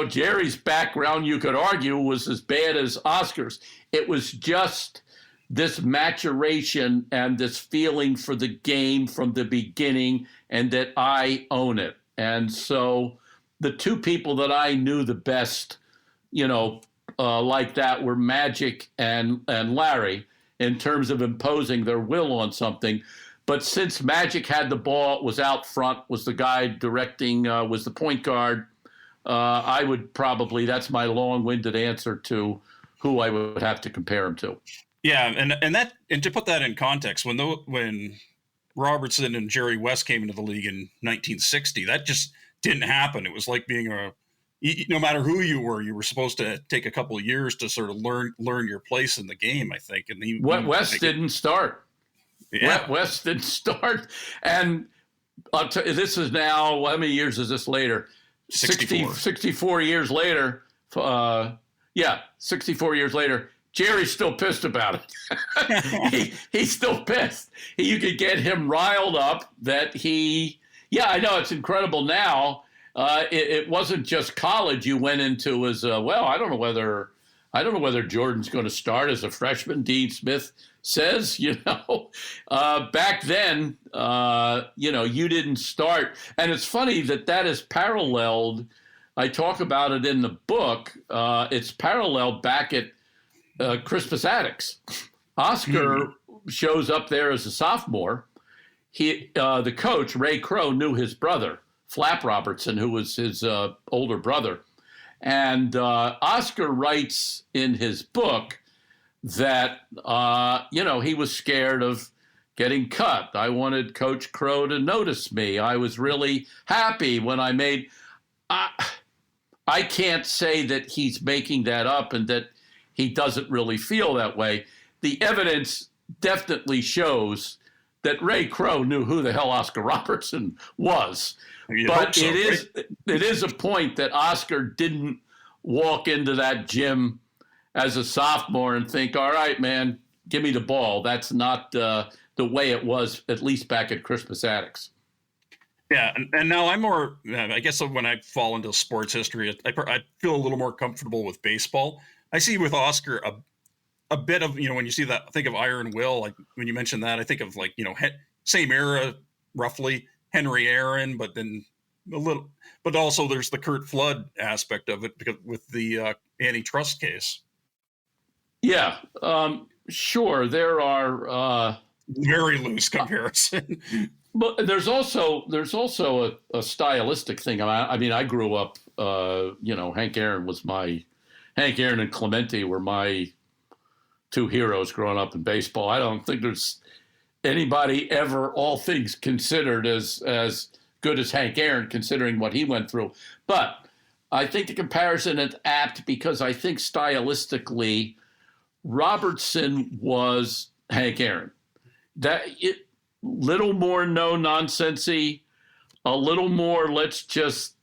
Jerry's background, you could argue, was as bad as Oscar's. It was just this maturation and this feeling for the game from the beginning, and that I own it. And so the two people that I knew the best, like that were Magic and Larry in terms of imposing their will on something. But since Magic had the ball, was out front, was the guy directing, was the point guard, I would probably, that's my long-winded answer to who I would have to compare him to. Yeah, and to put that in context, when Robertson and Jerry West came into the league in 1960, that just didn't happen. It was like being no matter who you were supposed to take a couple of years to sort of learn your place in the game, I think. And West didn't start. Yeah. West didn't start. And I'll tell you, this is now, how many years is this later? 64 years later. 64 years later. Jerry's still pissed about it. He's still pissed. You could get him riled up that I know it's incredible now. It wasn't just college you went into as I don't know whether Jordan's going to start as a freshman. Dean Smith says, back then, you didn't start. And it's funny that is paralleled. I talk about it in the book. It's paralleled back at Crispus Attucks. Oscar shows up there as a sophomore. The coach, Ray Crow, knew his brother, Flap Robertson, who was his older brother. And Oscar writes in his book that, he was scared of getting cut. I wanted Coach Crow to notice me. I was really happy when I made... I can't say that he's making that up and that he doesn't really feel that way. The evidence definitely shows that Ray Crow knew who the hell Oscar Robertson was. But it is a point that Oscar didn't walk into that gym as a sophomore and think, all right, man, give me the ball. That's not the way it was, at least back at Crispus Attucks. Yeah, and now I'm more, I guess when I fall into sports history, I feel a little more comfortable with baseball. I see with Oscar a bit of, when you see that, I think of Iron Will, like when you mentioned that, I think of same era, roughly, Henry Aaron, but then a little, but also there's the Curt Flood aspect of it because with the antitrust case. Yeah, sure. There are very loose comparison. But there's also a stylistic thing. I grew up, Hank Aaron and Clemente were my two heroes growing up in baseball. I don't think there's anybody ever, all things considered, as good as Hank Aaron, considering what he went through. But I think the comparison is apt because I think stylistically, Robertson was Hank Aaron. Little more no-nonsensy, a little more let's just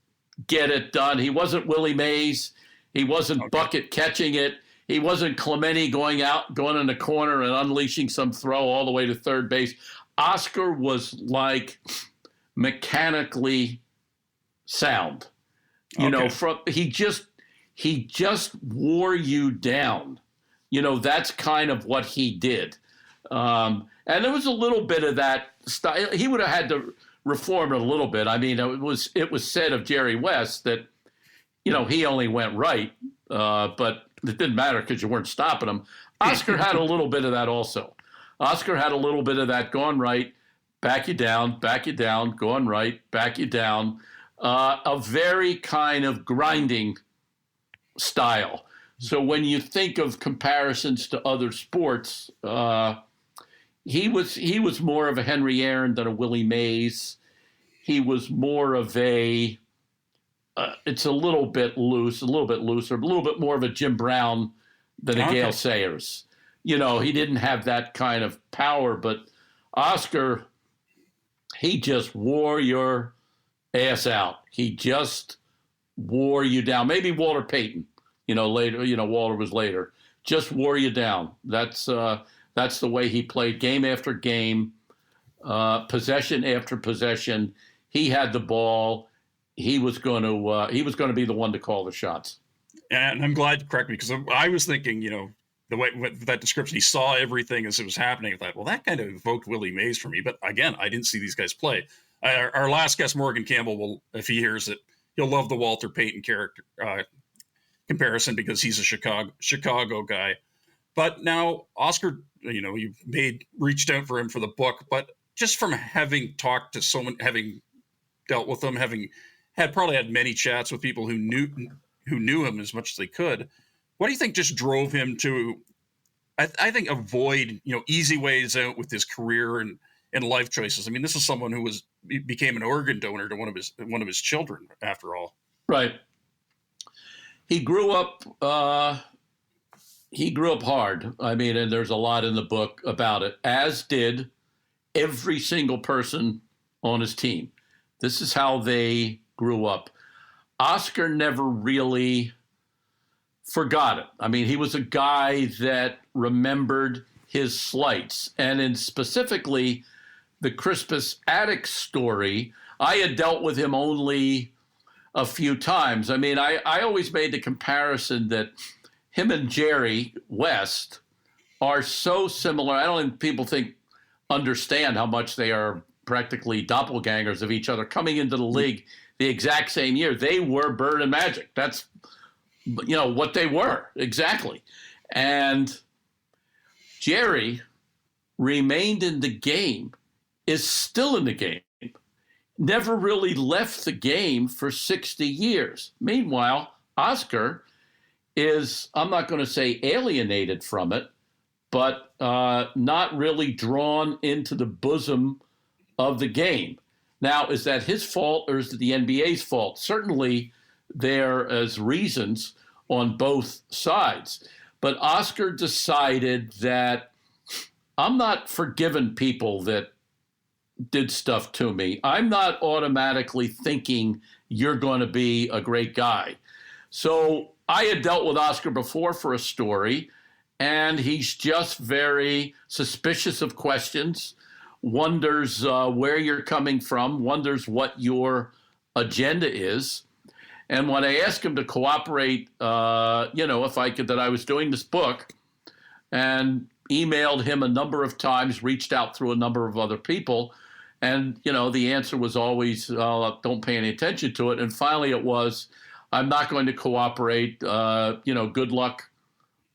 get it done. He wasn't Willie Mays. He wasn't bucket catching it. He wasn't Clemente going in the corner and unleashing some throw all the way to third base. Oscar was like mechanically sound. You know, Okay. he just wore you down. You know, that's kind of what he did. And there was a little bit of that style. He would have had to reform it a little bit. I mean, it was said of Jerry West that, you know, he only went right, but it didn't matter because you weren't stopping him. Oscar had a little bit of that also. Oscar had a little bit of that going right, back you down, going right, back you down. A very kind of grinding style. So when you think of comparisons to other sports, he was more of a Henry Aaron than a Willie Mays. He was more of a it's a little bit looser, a little bit more of a Jim Brown than a Gale Sayers. You know, he didn't have that kind of power, but Oscar, he just wore your ass out. He just wore you down. Maybe Walter Payton, you know, later, you know, Walter was later, just wore you down. That's the way he played game after game, possession after possession. He had the ball. He was going to be the one to call the shots. And I'm glad you correct me, because I was thinking, you know, the way with that description, he saw everything as it was happening. I thought, well, that kind of evoked Willie Mays for me. But again, I didn't see these guys play. Our last guest, Morgan Campbell, will, if he hears it, he'll love the Walter Payton character comparison because he's a Chicago guy. But now Oscar, you know, you've reached out for him for the book, but just from having talked to someone, having dealt with him, having probably had many chats with people who knew him as much as they could, what do you think just drove him to, I think, avoid, you know, easy ways out with his career and life choices? I mean, this is someone who became an organ donor to one of his children, after all. Right. He grew up hard. I mean, and there's a lot in the book about it, as did every single person on his team. This is how they grew up. Oscar never really forgot it. I mean, he was a guy that remembered his slights. And in specifically the Crispus Attucks story, I had dealt with him only a few times. I mean, I always made the comparison that him and Jerry West are so similar. I don't think people understand how much they are practically doppelgangers of each other coming into the league the exact same year. They were Bird and Magic. That's, you know, what they were exactly. And Jerry remained in the game, is still in the game, never really left the game for 60 years. Meanwhile, Oscar is, I'm not going to say alienated from it, but not really drawn into the bosom of the game. Now, is that his fault or is it the NBA's fault? Certainly there is reasons on both sides. But Oscar decided that I'm not forgiving people that did stuff to me. I'm not automatically thinking you're going to be a great guy. So I had dealt with Oscar before for a story, and he's just very suspicious of questions, wonders where you're coming from, wonders what your agenda is. And when I asked him to cooperate, if I could, that I was doing this book, and emailed him a number of times, reached out through a number of other people, and, you know, the answer was always, don't pay any attention to it. And finally it was, I'm not going to cooperate, good luck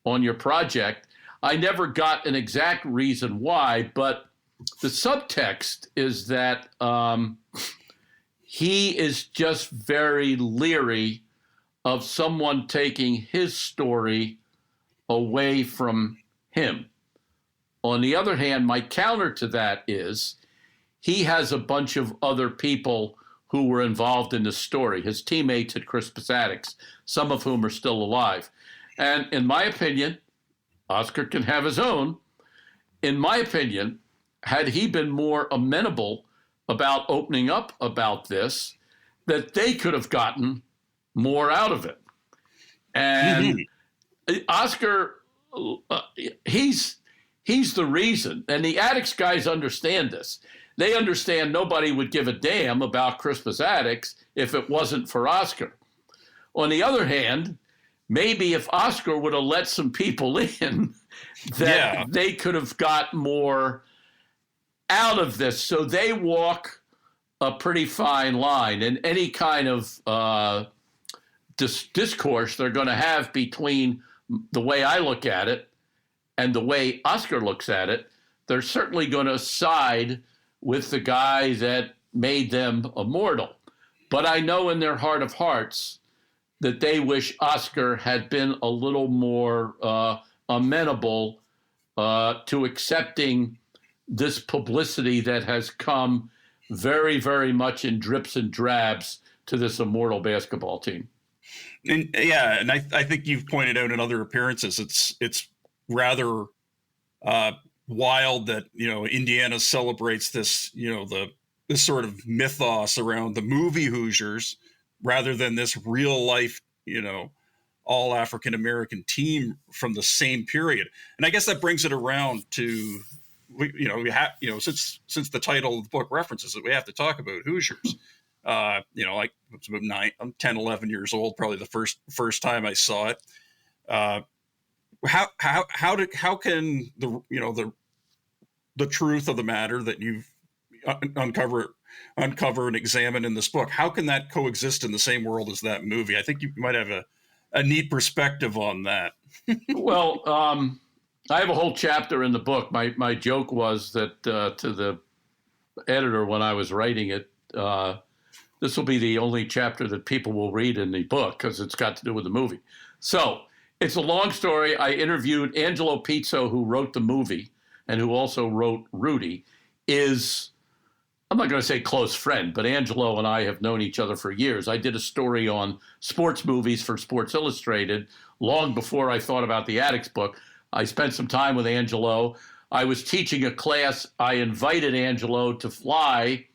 on your project. I never got an exact reason why, but the subtext is that he is just very leery of someone taking his story away from him. On the other hand, my counter to that is he has a bunch of other people who were involved in the story, his teammates at Crispus Attucks, some of whom are still alive. And in my opinion, Oscar can have his own. In my opinion, had he been more amenable about opening up about this, that they could have gotten more out of it. And Oscar, he's the reason. And the Attucks guys understand this. They understand nobody would give a damn about Crispus Attucks if it wasn't for Oscar. On the other hand, maybe if Oscar would have let some people in, that they could have got more out of this. So they walk a pretty fine line in any kind of discourse they're going to have between the way I look at it and the way Oscar looks at it. They're certainly going to side with the guy that made them immortal. But I know in their heart of hearts that they wish Oscar had been a little more amenable to accepting this publicity that has come very, very much in drips and drabs to this immortal basketball team. And and I think you've pointed out in other appearances, it's rather wild that, Indiana celebrates this, this sort of mythos around the movie Hoosiers rather than this real life, all African American team from the same period. And I guess that brings it around to, since the title of the book references it, we have to talk about Hoosiers. Like it's about I'm 10, 11 years old, probably the first time I saw it. How can the truth of the matter that you've uncover and examine in this book, how can that coexist in the same world as that movie? I think you might have a neat perspective on that. Well, I have a whole chapter in the book. My joke was that to the editor when I was writing it, this will be the only chapter that people will read in the book because it's got to do with the movie. So it's a long story. I interviewed Angelo Pizzo, who wrote the movie and who also wrote Rudy, I'm not going to say close friend, but Angelo and I have known each other for years. I did a story on sports movies for Sports Illustrated long before I thought about the Attucks book. I spent some time with Angelo. I was teaching a class. I invited Angelo to fly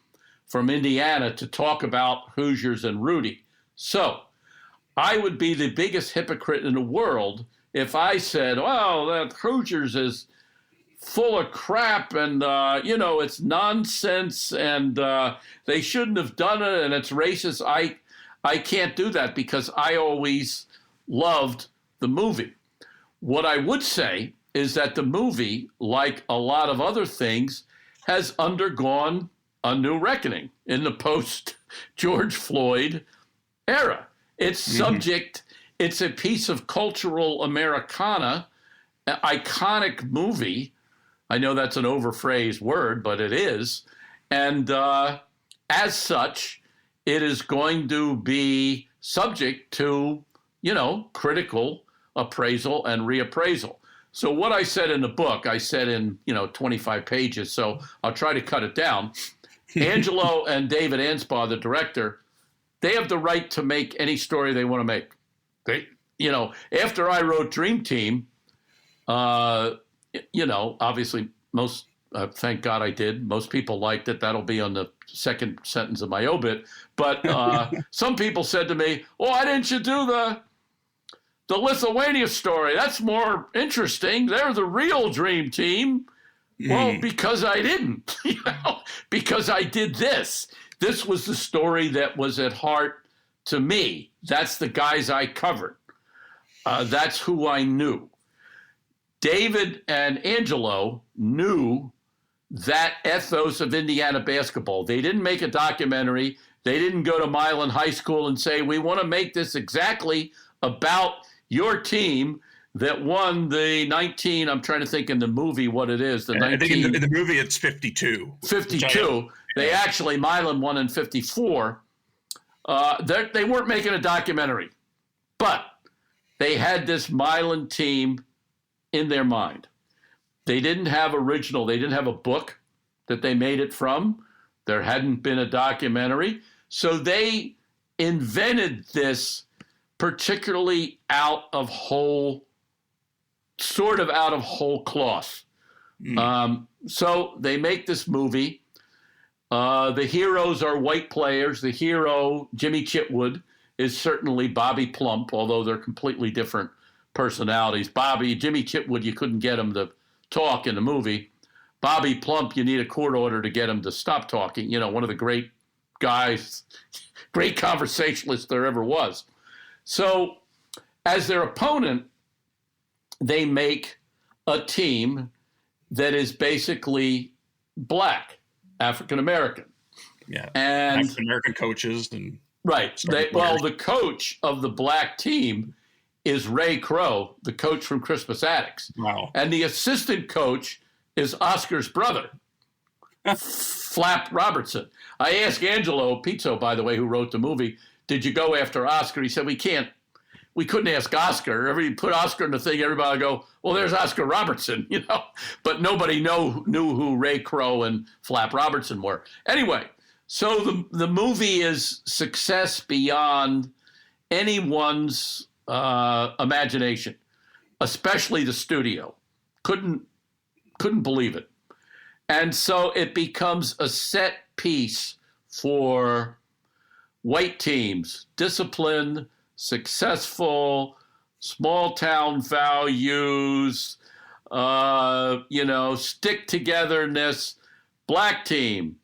from Indiana to talk about Hoosiers and Rudy. So I would be the biggest hypocrite in the world if I said, well, that Hoosiers is full of crap and, it's nonsense and they shouldn't have done it and it's racist. I can't do that because I always loved the movie. What I would say is that the movie, like a lot of other things, has undergone a new reckoning in the post-George Floyd era. It's subject, it's a piece of cultural Americana, an iconic movie. I know that's an overphrased word, but it is. And as such, it is going to be subject to, critical appraisal and reappraisal. So what I said in the book, I said in, 25 pages, so I'll try to cut it down. Angelo and David Anspaugh, the director, they have the right to make any story they want to make. They, after I wrote Dream Team, obviously most, thank God I did. Most people liked it. That'll be on the second sentence of my obit. But some people said to me, why didn't you do the Lithuania story? That's more interesting. They're the real Dream Team. Well, because I didn't, because I did this. This was the story that was at heart to me. That's the guys I covered. That's who I knew. David and Angelo knew that ethos of Indiana basketball. They didn't make a documentary. They didn't go to Milan High School and say, we want to make this exactly about your team that won the 19, I'm trying to think in the movie what it is. The 19, I think in the movie it's 52. 52. They actually, Milan won in 54. They weren't making a documentary, but they had this Milan team in their mind. They didn't have they didn't have a book that they made it from. There hadn't been a documentary. So they invented this particularly out of whole cloth. So they make this movie. The heroes are white players. The hero, Jimmy Chitwood, is certainly Bobby Plump, although they're completely different personalities. Jimmy Chitwood, you couldn't get him to talk in the movie. Bobby Plump, you need a court order to get him to stop talking. One of the great guys, great conversationalist there ever was. So as their opponent, they make a team that is basically black, African American. Yeah, and African American coaches and right. The coach of the black team is Ray Crow, the coach from Crispus Attucks. Wow. And the assistant coach is Oscar's brother, Flap Robertson. I asked Angelo Pizzo, by the way, who wrote the movie, did you go after Oscar? He said, we couldn't ask Oscar. Every put Oscar in the thing, everybody would go, well, there's Oscar Robertson, you know. But nobody knew who Ray Crow and Flap Robertson were. Anyway, so the movie is success beyond anyone's imagination, especially the studio. Couldn't believe it. And so it becomes a set piece for white teams, disciplined, successful, small town values, stick togetherness, black team.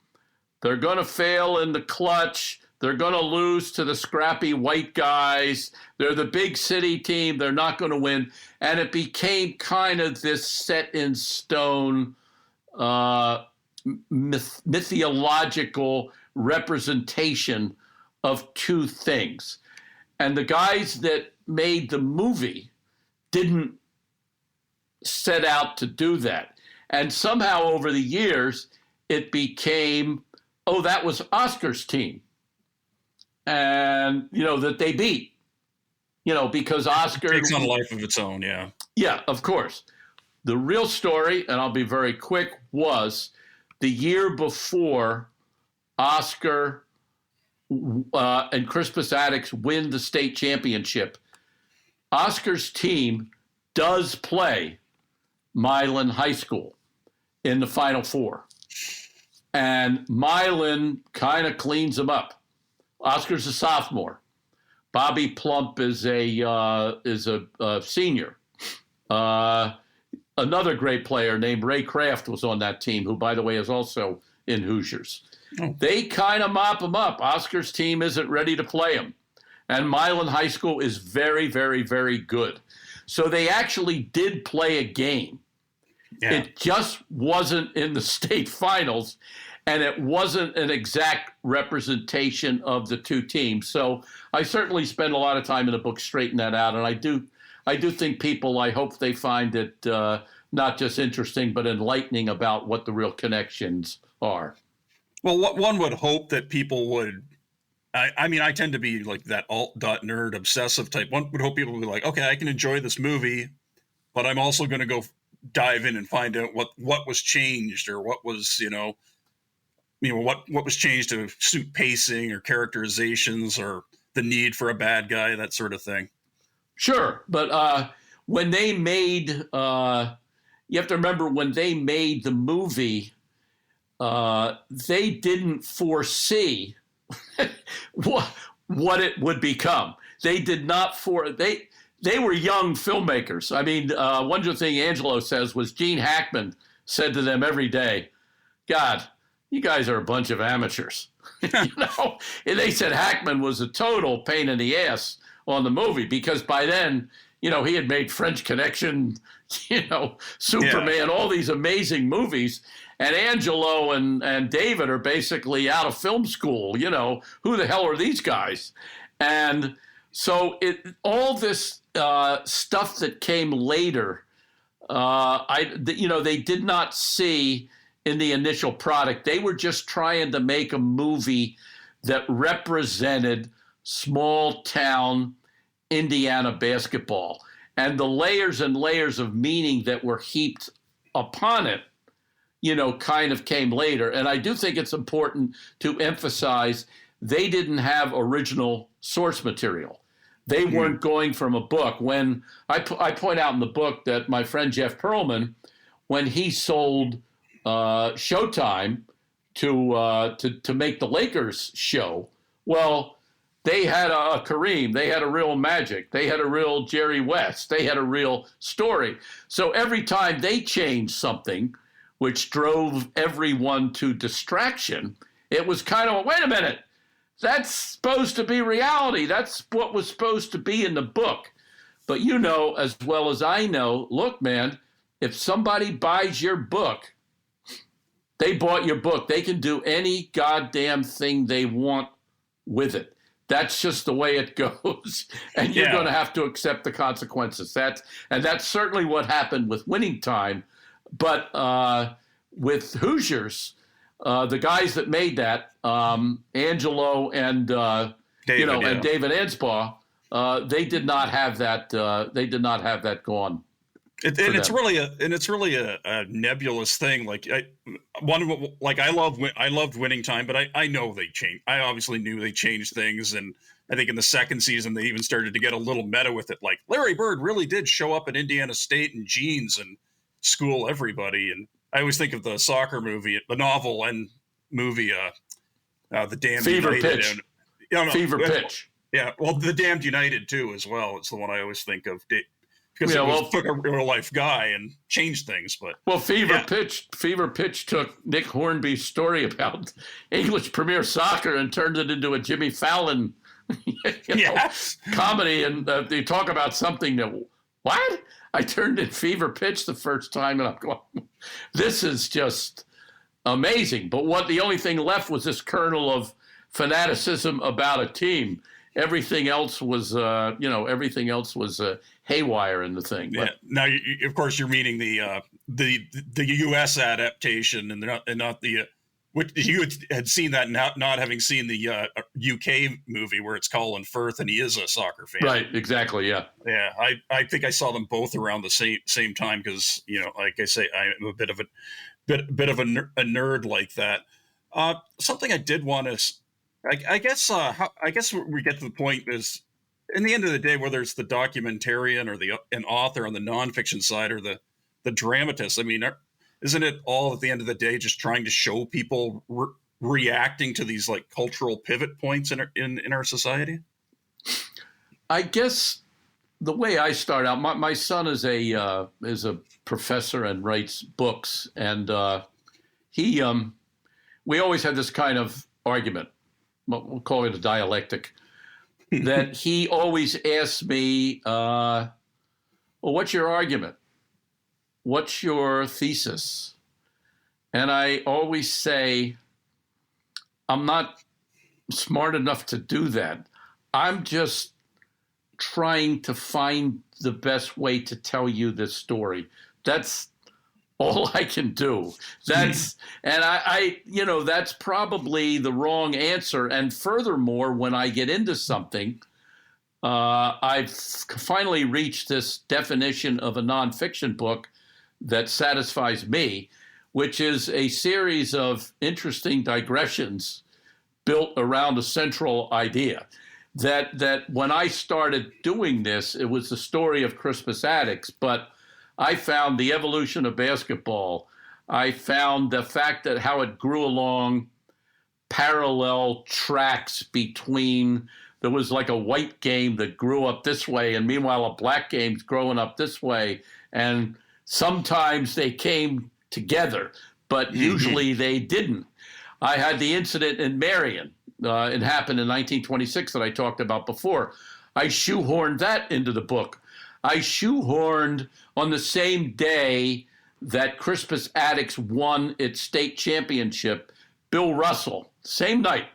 They're going to fail in the clutch. They're going to lose to the scrappy white guys. They're the big city team. They're not going to win. And it became kind of this set in stone mythological representation of two things. And the guys that made the movie didn't set out to do that. And somehow over the years, it became, oh, that was Oscar's team. And, that they beat, because Oscar takes on a life of its own. Yeah. Yeah, of course. The real story, and I'll be very quick, was the year before Oscar and Crispus Attucks win the state championship. Oscar's team does play Milan High School in the Final Four. And Milan kind of cleans them up. Oscar's a sophomore. Bobby Plump is a senior. Another great player named Ray Kraft was on that team, who, by the way, is also in Hoosiers. Oh. They kind of mop him up. Oscar's team isn't ready to play him. And Milan High School is very, very, very good. So they actually did play a game. Yeah. It just wasn't in the state finals, and it wasn't an exact representation of the two teams. So I certainly spend a lot of time in the book straightening that out. And I do think people, I hope they find it not just interesting, but enlightening about what the real connections are. Well, what one would hope that people would, I tend to be like that alt.nerd obsessive type. One would hope people would be like, okay, I can enjoy this movie, but I'm also going to go dive in and find out what was changed, or what was, what was changed to suit pacing or characterizations or the need for a bad guy, that sort of thing. Sure. But when they made, you have to remember, when they made the movie, they didn't foresee what it would become. They did not they were young filmmakers. I mean, one of the things Angelo says was Gene Hackman said to them every day, God, you guys are a bunch of amateurs. And they said Hackman was a total pain in the ass on the movie, because by then, he had made French Connection, Superman, all these amazing movies. And Angelo and David are basically out of film school. Who the hell are these guys? And so all this stuff that came later, they did not see in the initial product. They were just trying to make a movie that represented small town Indiana basketball. And the layers and layers of meaning that were heaped upon it, kind of came later. And I do think it's important to emphasize they didn't have original source material. They weren't going from a book. When I point out in the book that my friend Jeff Pearlman, when he sold Showtime to make the Lakers show, well, they had a Kareem, they had a real Magic, they had a real Jerry West, they had a real story. So every time they changed something, which drove everyone to distraction, it was kind of, wait a minute, that's supposed to be reality. That's what was supposed to be in the book. But you know as well as I know, look, man, if somebody buys your book, they bought your book. They can do any goddamn thing they want with it. That's just the way it goes. And you're going to have to accept the consequences. That's certainly what happened with Winning Time. But with Hoosiers, the guys that made that, Angelo and David Anspaugh, they did not have that. They did not have that gone. It's really a nebulous thing. I loved Winning Time, but I know they changed. I obviously knew they changed things, and I think in the second season they even started to get a little meta with it. Like Larry Bird really did show up at Indiana State in jeans and school everybody. And I always think of the soccer movie, the novel and movie, The Damned Fever United. Pitch. Fever Pitch. Yeah, well, The Damned United too, as well. It's the one I always think of. Because it took a real life guy and changed things, but Fever Pitch took Nick Hornby's story about English Premier Soccer and turned it into a Jimmy Fallon, comedy. And they talk about something that what I turned in Fever Pitch the first time, and I'm going, this is just amazing. But the only thing left was this kernel of fanaticism about a team. Everything else was, haywire in the thing. But. Yeah. Now, of course, you're meaning the U.S. adaptation, and not the which you had seen that, not having seen the UK movie where it's Colin Firth and he is a soccer fan. Right. Exactly. Yeah. Yeah. I think I saw them both around the same time because like I say, I'm a bit of a nerd like that. Something I did want to. I guess we get to the point is, in the end of the day, whether it's the documentarian or an author on the nonfiction side or the dramatist, I mean, isn't it all at the end of the day just trying to show people reacting to these like cultural pivot points in our society? I guess the way I start out, my son is a professor and writes books, and we always had this kind of argument. We'll call it a dialectic, that he always asks me, well, what's your argument? What's your thesis? And I always say, I'm not smart enough to do that. I'm just trying to find the best way to tell you this story. That's all I can do. That's that's probably the wrong answer. And furthermore, when I get into something, I've finally reached this definition of a nonfiction book that satisfies me, which is a series of interesting digressions built around a central idea. That when I started doing this, it was the story of Crispus Attucks, but I found the evolution of basketball. I found the fact that how it grew along parallel tracks between, there was like a white game that grew up this way, and meanwhile a black game's growing up this way. And sometimes they came together, but usually they didn't. I had the incident in Marion. It happened in 1926 that I talked about before. I shoehorned that into the book. I shoehorned on the same day that Crispus Attucks won its state championship, Bill Russell, same night,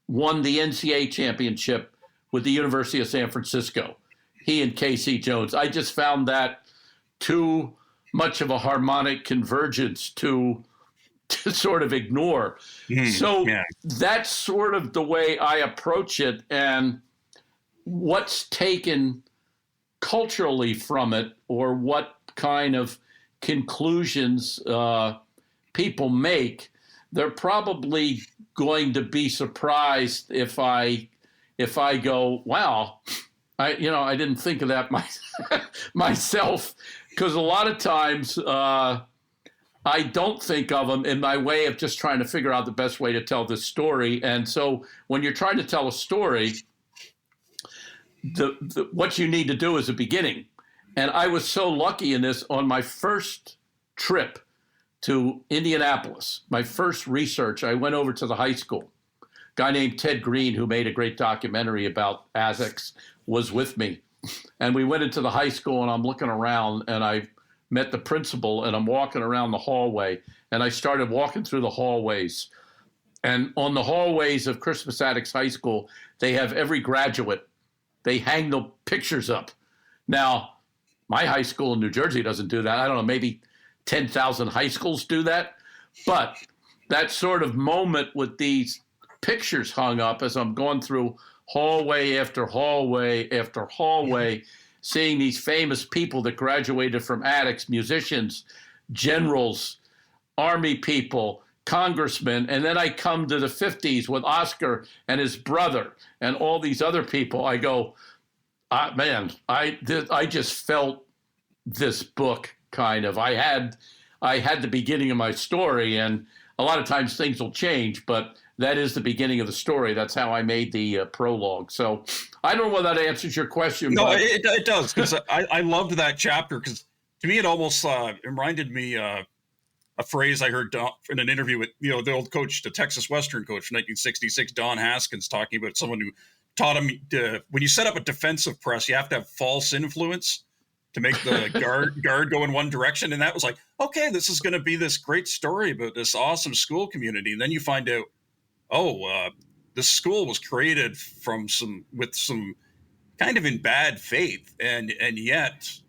won the NCAA championship with the University of San Francisco. He and Casey Jones. I just found that too much of a harmonic convergence to sort of ignore. That's sort of the way I approach it, and what's taken culturally from it, or what kind of conclusions people make, they're probably going to be surprised if I go, wow, I didn't think of that myself, because a lot of times I don't think of them in my way of just trying to figure out the best way to tell this story. And so when you're trying to tell a story, what you need to do is a beginning. And I was so lucky in this. On my first trip to Indianapolis, my first research, I went over to the high school guy named Ted Green, who made a great documentary about Attucks, was with me. And we went into the high school, and I'm looking around, and I met the principal, and I'm walking around the hallway, and I started walking through the hallways. And on the hallways of Crispus Attucks High School, they have every graduate. They hang the pictures up. Now, my high school in New Jersey doesn't do that. I don't know, maybe 10,000 high schools do that. But that sort of moment with these pictures hung up as I'm going through hallway after hallway after hallway, seeing these famous people that graduated from Attucks, musicians, generals, Army people, congressmen, and then I come to the 50s with Oscar and his brother and all these other people. I go, man, I just felt this book kind of. I had the beginning of my story, and a lot of times things will change, but that is the beginning of the story. That's how I made the prologue. So I don't know whether that answers your question. No, but it does, because I loved that chapter, because to me it almost reminded me a phrase I heard in an interview with the old coach, the Texas Western coach from 1966, Don Haskins, talking about someone who taught him when you set up a defensive press, you have to have false influence to make the guard go in one direction. And that was like, okay, this is going to be this great story about this awesome school community. And then you find out, this school was created with some kind of in bad faith, and yet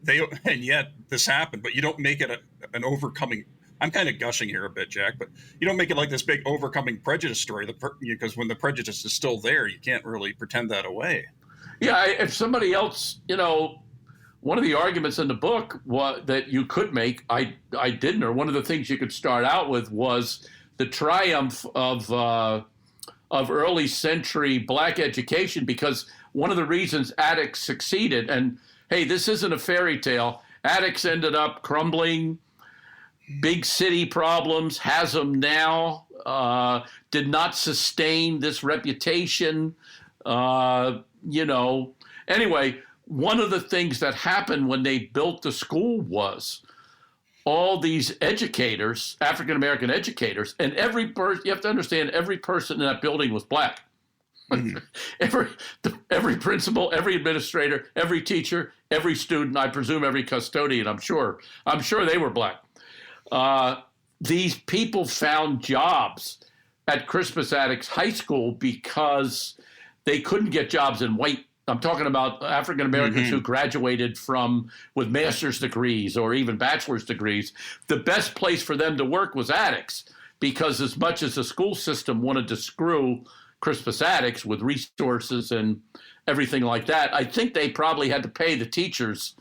this happened. But you don't make it an overcoming. I'm kind of gushing here a bit, Jack, but you don't make it like this big overcoming prejudice story, because when the prejudice is still there, you can't really pretend that away. Yeah, if somebody else, one of the arguments in the book that you could make, I didn't, or one of the things you could start out with was the triumph of early century Black education, because one of the reasons Attucks succeeded, and hey, this isn't a fairy tale, Attucks ended up crumbling, big city problems, has them now, did not sustain this reputation, Anyway, one of the things that happened when they built the school was all these educators, African-American educators, and you have to understand, every person in that building was Black. Mm-hmm. every principal, every administrator, every teacher, every student, I presume every custodian, I'm sure they were Black. These people found jobs at Crispus Attucks High School because they couldn't get jobs in white. I'm talking about African Americans who graduated with master's degrees or even bachelor's degrees. The best place for them to work was Attucks, because as much as the school system wanted to screw Crispus Attucks with resources and everything like that, I think they probably had to pay the teachers.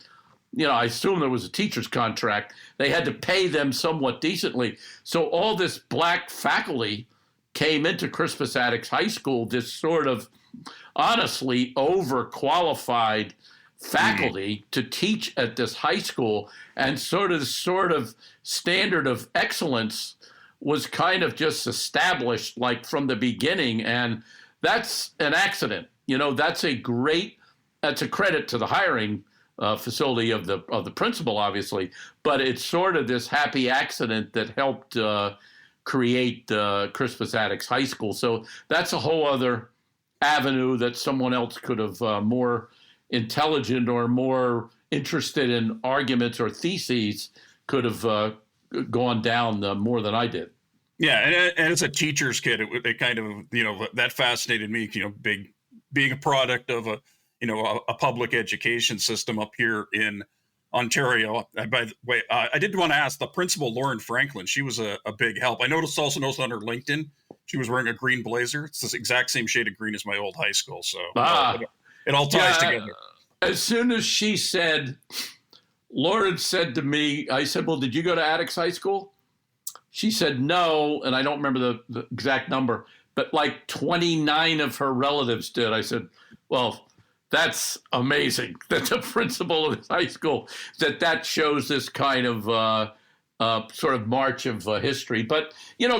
I assume there was a teacher's contract. They had to pay them somewhat decently. So all this Black faculty came into Crispus Attucks High School, this sort of honestly overqualified faculty to teach at this high school, and sort of standard of excellence was kind of just established like from the beginning. And that's an accident. That's a credit to the hiring facility of the principal, obviously, but it's sort of this happy accident that helped create Crispus Attucks High School. So that's a whole other avenue that someone else could have, more intelligent or more interested in arguments or theses, could have gone down more than I did. Yeah, and as a teacher's kid, it kind of, that fascinated me. Being a product of a public education system up here in Ontario. By the way, I did want to ask the principal, Lauren Franklin. She was a big help. I noticed on her LinkedIn, she was wearing a green blazer. It's the exact same shade of green as my old high school. So it all ties together. As soon as she said, Lauren said to me, I said, well, did you go to Attucks High School? She said no, and I don't remember the exact number, but like 29 of her relatives did. I said, well, that's amazing that the principal of this high school, that shows this kind of sort of march of history. But,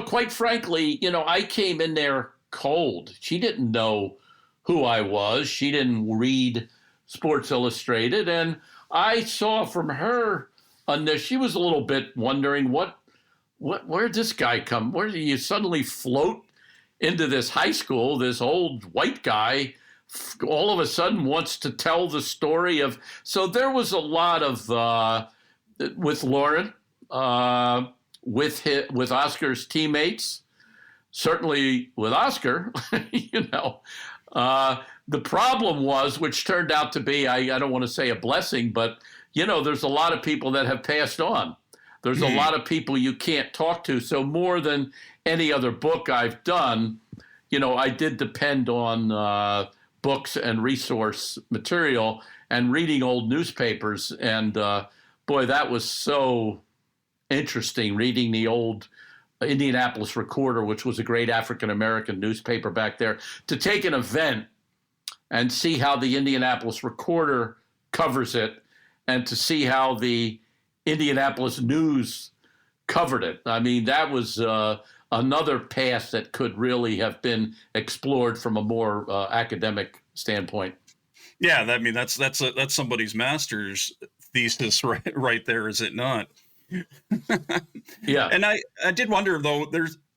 quite frankly, I came in there cold. She didn't know who I was. She didn't read Sports Illustrated. And I saw from her she was a little bit wondering where'd this guy come? Where did you suddenly float into this high school, this old white guy all of a sudden wants to tell the story of. So there was a lot of with Lauren, with Oscar's teammates, certainly with Oscar. The problem was, which turned out to be, I don't want to say a blessing, but there's a lot of people that have passed on. There's a lot of people you can't talk to. So more than any other book I've done, I did depend on books and resource material and reading old newspapers. And boy, that was so interesting, reading the old Indianapolis Recorder, which was a great African-American newspaper back there, to take an event and see how the Indianapolis Recorder covers it and to see how the Indianapolis News covered it. I mean, that was another path that could really have been explored from a more academic standpoint. Yeah, I mean that's somebody's master's thesis right there, is it not? Yeah. And I did wonder though,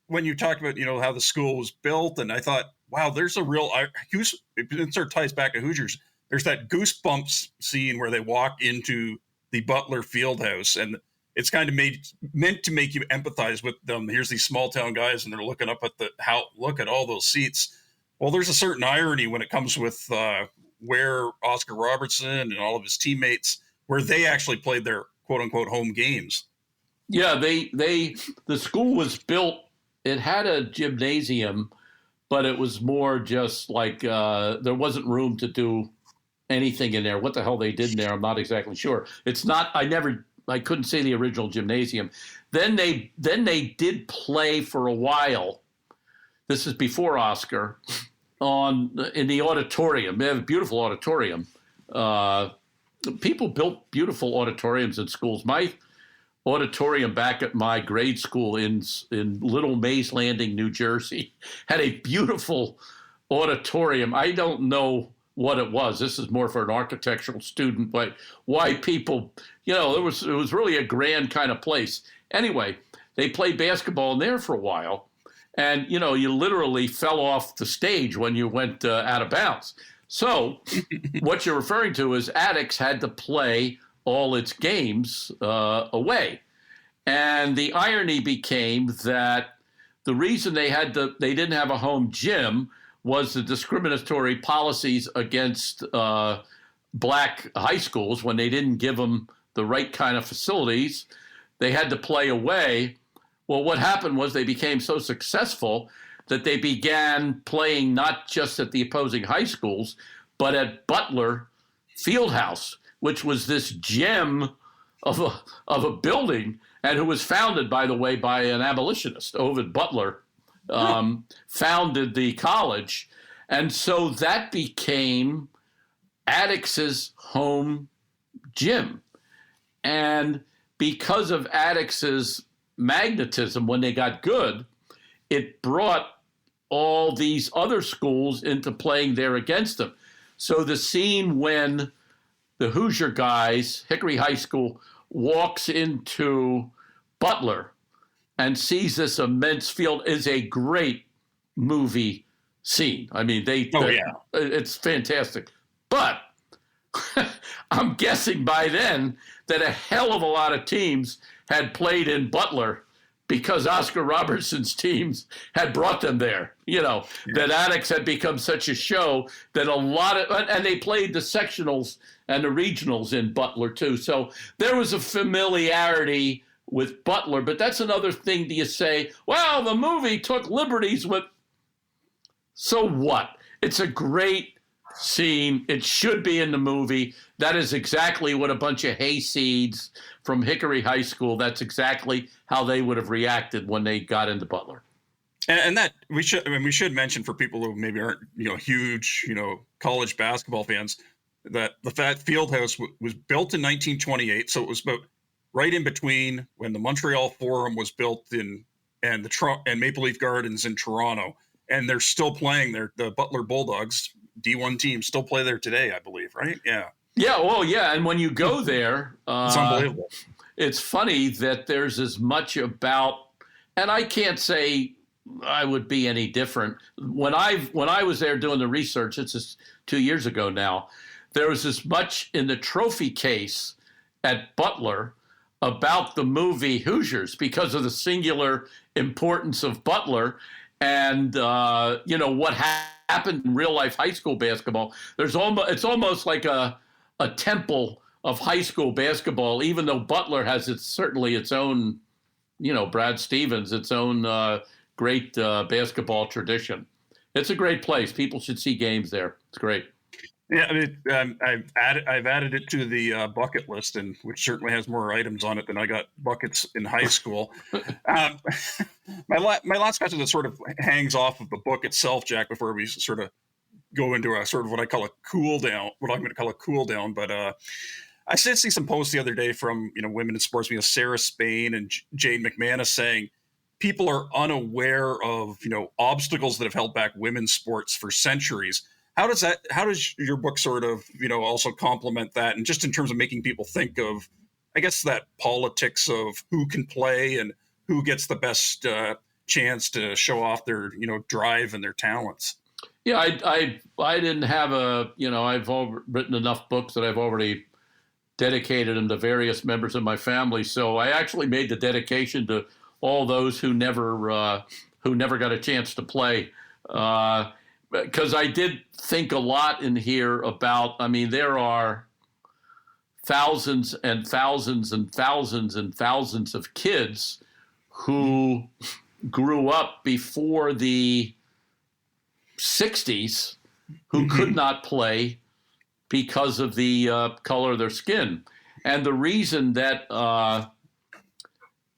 when you talked about how the school was built, and I thought, wow, there's a real it sort of ties back to Hoosiers. There's that Goosebumps scene where they walk into the Butler Fieldhouse, and it's kind of meant to make you empathize with them. Here's these small town guys, and they're looking up at look at all those seats. Well, there's a certain irony when it comes with where Oscar Robertson and all of his teammates, where they actually played their quote unquote home games. Yeah, the school was built. It had a gymnasium, but it was more just like there wasn't room to do anything in there. What the hell they did in there, I'm not exactly sure. It's not. I couldn't see the original gymnasium. Then they did play for a while. This is before Oscar, in the auditorium. They have a beautiful auditorium. People built beautiful auditoriums in schools. My auditorium back at my grade school in Little Mays Landing, New Jersey, had a beautiful auditorium. I don't know what it was. This is more for an architectural student, but why people, it was really a grand kind of place. Anyway, they played basketball in there for a while, and you literally fell off the stage when you went out of bounds. So what you're referring to is Attucks had to play all its games away. And the irony became that the reason they didn't have a home gym was the discriminatory policies against black high schools. When they didn't give them the right kind of facilities, they had to play away. Well, what happened was they became so successful that they began playing not just at the opposing high schools, but at Butler Fieldhouse, which was this gem of a building, and who was founded, by the way, by an abolitionist. Ovid Butler founded the college. And so that became Attucks's home gym. And because of Attucks's magnetism, when they got good, it brought all these other schools into playing there against them. So the scene when the Hoosier guys, Hickory High School, walks into Butler and sees this immense field is a great movie scene. I mean, it's fantastic. But I'm guessing by then that a hell of a lot of teams had played in Butler because Oscar Robertson's teams had brought them there. That Attucks had become such a show that and they played the sectionals and the regionals in Butler too. So there was a familiarity with Butler, but that's another thing. Do you say, well, the movie took liberties with, so what? It's a great scene. It should be in the movie. That is exactly what a bunch of hayseeds from Hickory High School, that's exactly how they would have reacted when they got into Butler. And that we should mention for people who maybe aren't, huge, college basketball fans, that the Fieldhouse was built in 1928. So it was about right in between when the Montreal Forum was built and Maple Leaf Gardens in Toronto. And they're still playing there. The Butler Bulldogs, D1 team, still play there today, I believe, right? Yeah. Yeah, well, yeah. And when you go there, it's unbelievable. It's funny that there's as much about, and I can't say I would be any different. When I was there doing the research, it's just 2 years ago now, there was as much in the trophy case at Butler about the movie Hoosiers because of the singular importance of Butler and what happened in real life high school basketball. It's almost like a temple of high school basketball, even though Butler has certainly its own, Brad Stevens, its own great basketball tradition. It's a great place. People should see games there. It's great. Yeah, I mean, I've added it to the bucket list, and which certainly has more items on it than I got buckets in high school. My last question that sort of hangs off of the book itself, Jack, before we sort of go into a sort of what I'm going to call a cool down. But I did see some posts the other day from women in sports, Sarah Spain and Jane McManus saying people are unaware of obstacles that have held back women's sports for centuries. How does your book sort of, also complement that? And just in terms of making people think of, I guess, that politics of who can play and who gets the best chance to show off their, drive and their talents. Yeah, I didn't have I've written enough books that I've already dedicated them to various members of my family. So I actually made the dedication to all those who never got a chance to play. Because I did think a lot in here about, there are thousands and thousands and thousands and thousands of kids who grew up before the 60s who could not play because of the color of their skin. And the reason that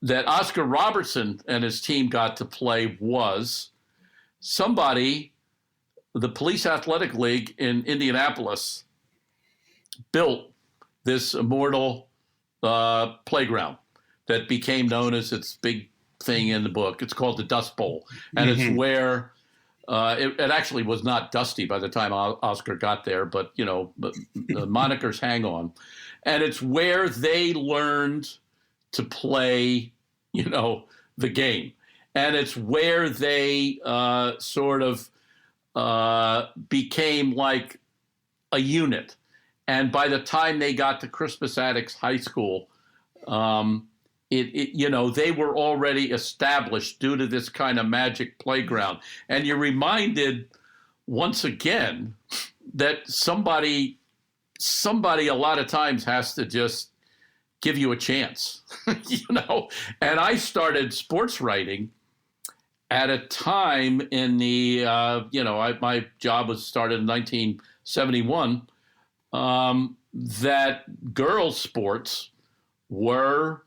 Oscar Robertson and his team got to play was the Police Athletic League in Indianapolis built this immortal playground that became known as its big thing in the book. It's called the Dust Bowl. And it's where it actually was not dusty by the time Oscar got there, but, the monikers hang on. And it's where they learned to play, the game. And it's where they sort of became like a unit. And by the time they got to Crispus Attucks High School, they were already established due to this kind of magic playground. And you're reminded once again that somebody a lot of times has to just give you a chance, And I started sports writing at a time in the, my job was started in 1971, that girls' sports were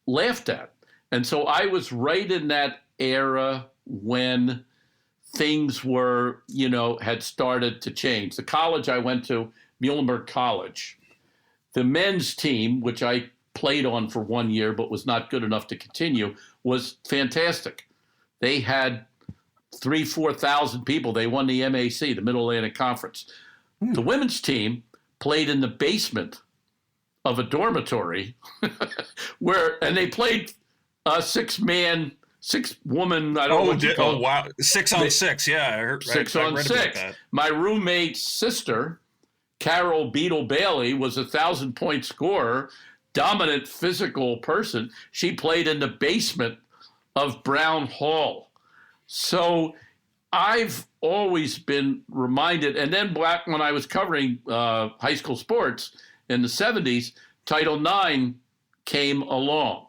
laughed at. And so I was right in that era when things were, had started to change. The college I went to, Milan College, the men's team, which I played on for 1 year but was not good enough to continue, was fantastic. They had 4,000 people. They won the MAC, the Middle Atlantic Conference. The women's team played in the basement of a dormitory and they played six woman. I don't know what you call it. Wow. 6 on 6. Yeah. I heard 6 on 6. My roommate's sister, Carol Beetle Bailey, was 1,000-point scorer, dominant physical person. She played in the basement of Brown Hall. So I've always been reminded, and then back when I was covering high school sports in the 70s, Title IX came along.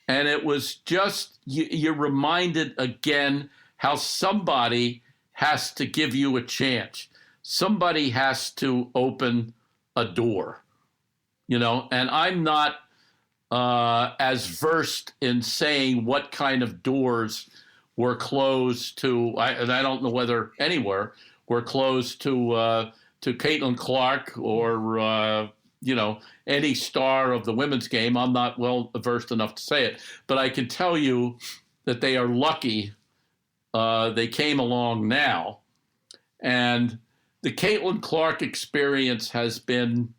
And it was just, you're reminded again how somebody has to give you a chance. Somebody has to open a door, and I'm not as versed in saying what kind of doors were closed to, and I don't know whether anywhere were closed to Caitlin Clark or, any star of the women's game. I'm not well versed enough to say it, but I can tell you that they are lucky they came along now. And the Caitlin Clark experience has been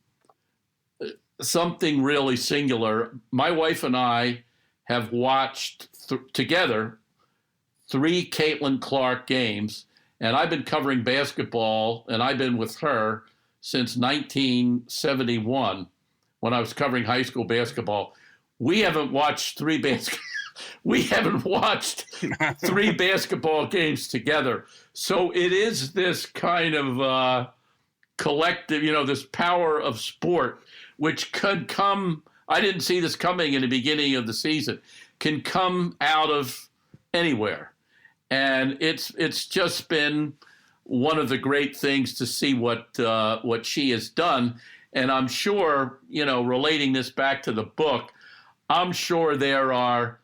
something really singular. My wife and I have watched together 3 Caitlin Clark games, and I've been covering basketball, and I've been with her since 1971 when I was covering high school basketball. We haven't watched three basketball games together. So it is this kind of collective, this power of sport, which could come. I didn't see this coming in the beginning of the season. Can come out of anywhere, and it's just been one of the great things to see what she has done. And I'm sure, relating this back to the book, I'm sure there are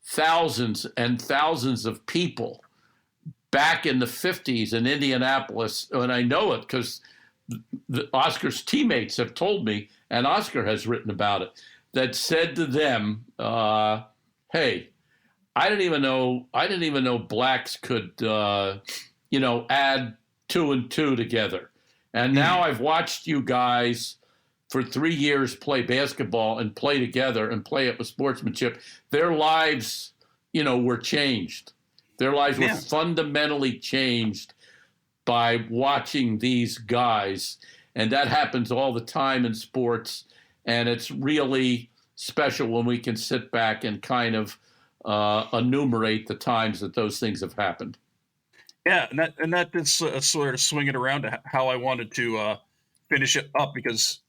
thousands and thousands of people back in the 50s in Indianapolis, and I know it because Oscar's teammates have told me, and Oscar has written about it, that said to them, hey, I didn't even know blacks could, add 2 and 2 together. And now I've watched you guys for 3 years play basketball and play together and play it with sportsmanship. Their lives, were changed. Their lives were fundamentally changed by watching these guys. And that happens all the time in sports. And it's really special when we can sit back and kind of enumerate the times that those things have happened. Yeah, and that is sort of swinging around to how I wanted to finish it up, because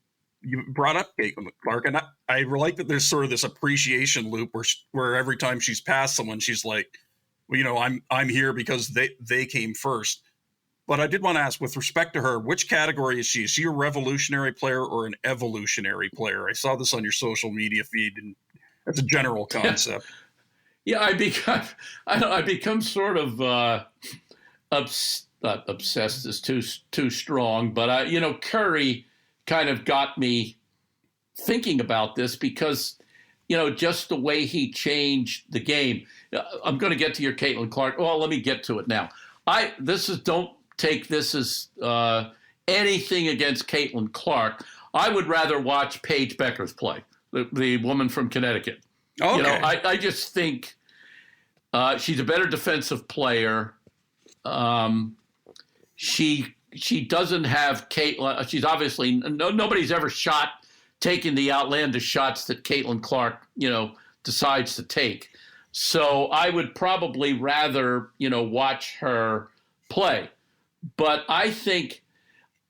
you brought up Caitlin Clark, and I relate that there's sort of this appreciation loop where every time she's passed someone, she's like, well, I'm here because they came first. But I did want to ask, with respect to her, which category is she? Is she a revolutionary player or an evolutionary player? I saw this on your social media feed, and that's a general concept. Yeah, I become sort of not obsessed is too strong, but Curry kind of got me thinking about this because, just the way he changed the game. I'm going to get to your Caitlin Clark. Well, let me get to it now. Don't take this as anything against Caitlin Clark. I would rather watch Paige Beckers play, the woman from Connecticut. Okay. I just think she's a better defensive player. She doesn't have Caitlin. She's obviously nobody's ever taken the outlandish shots that Caitlin Clark, decides to take. So I would probably rather, watch her play. But I think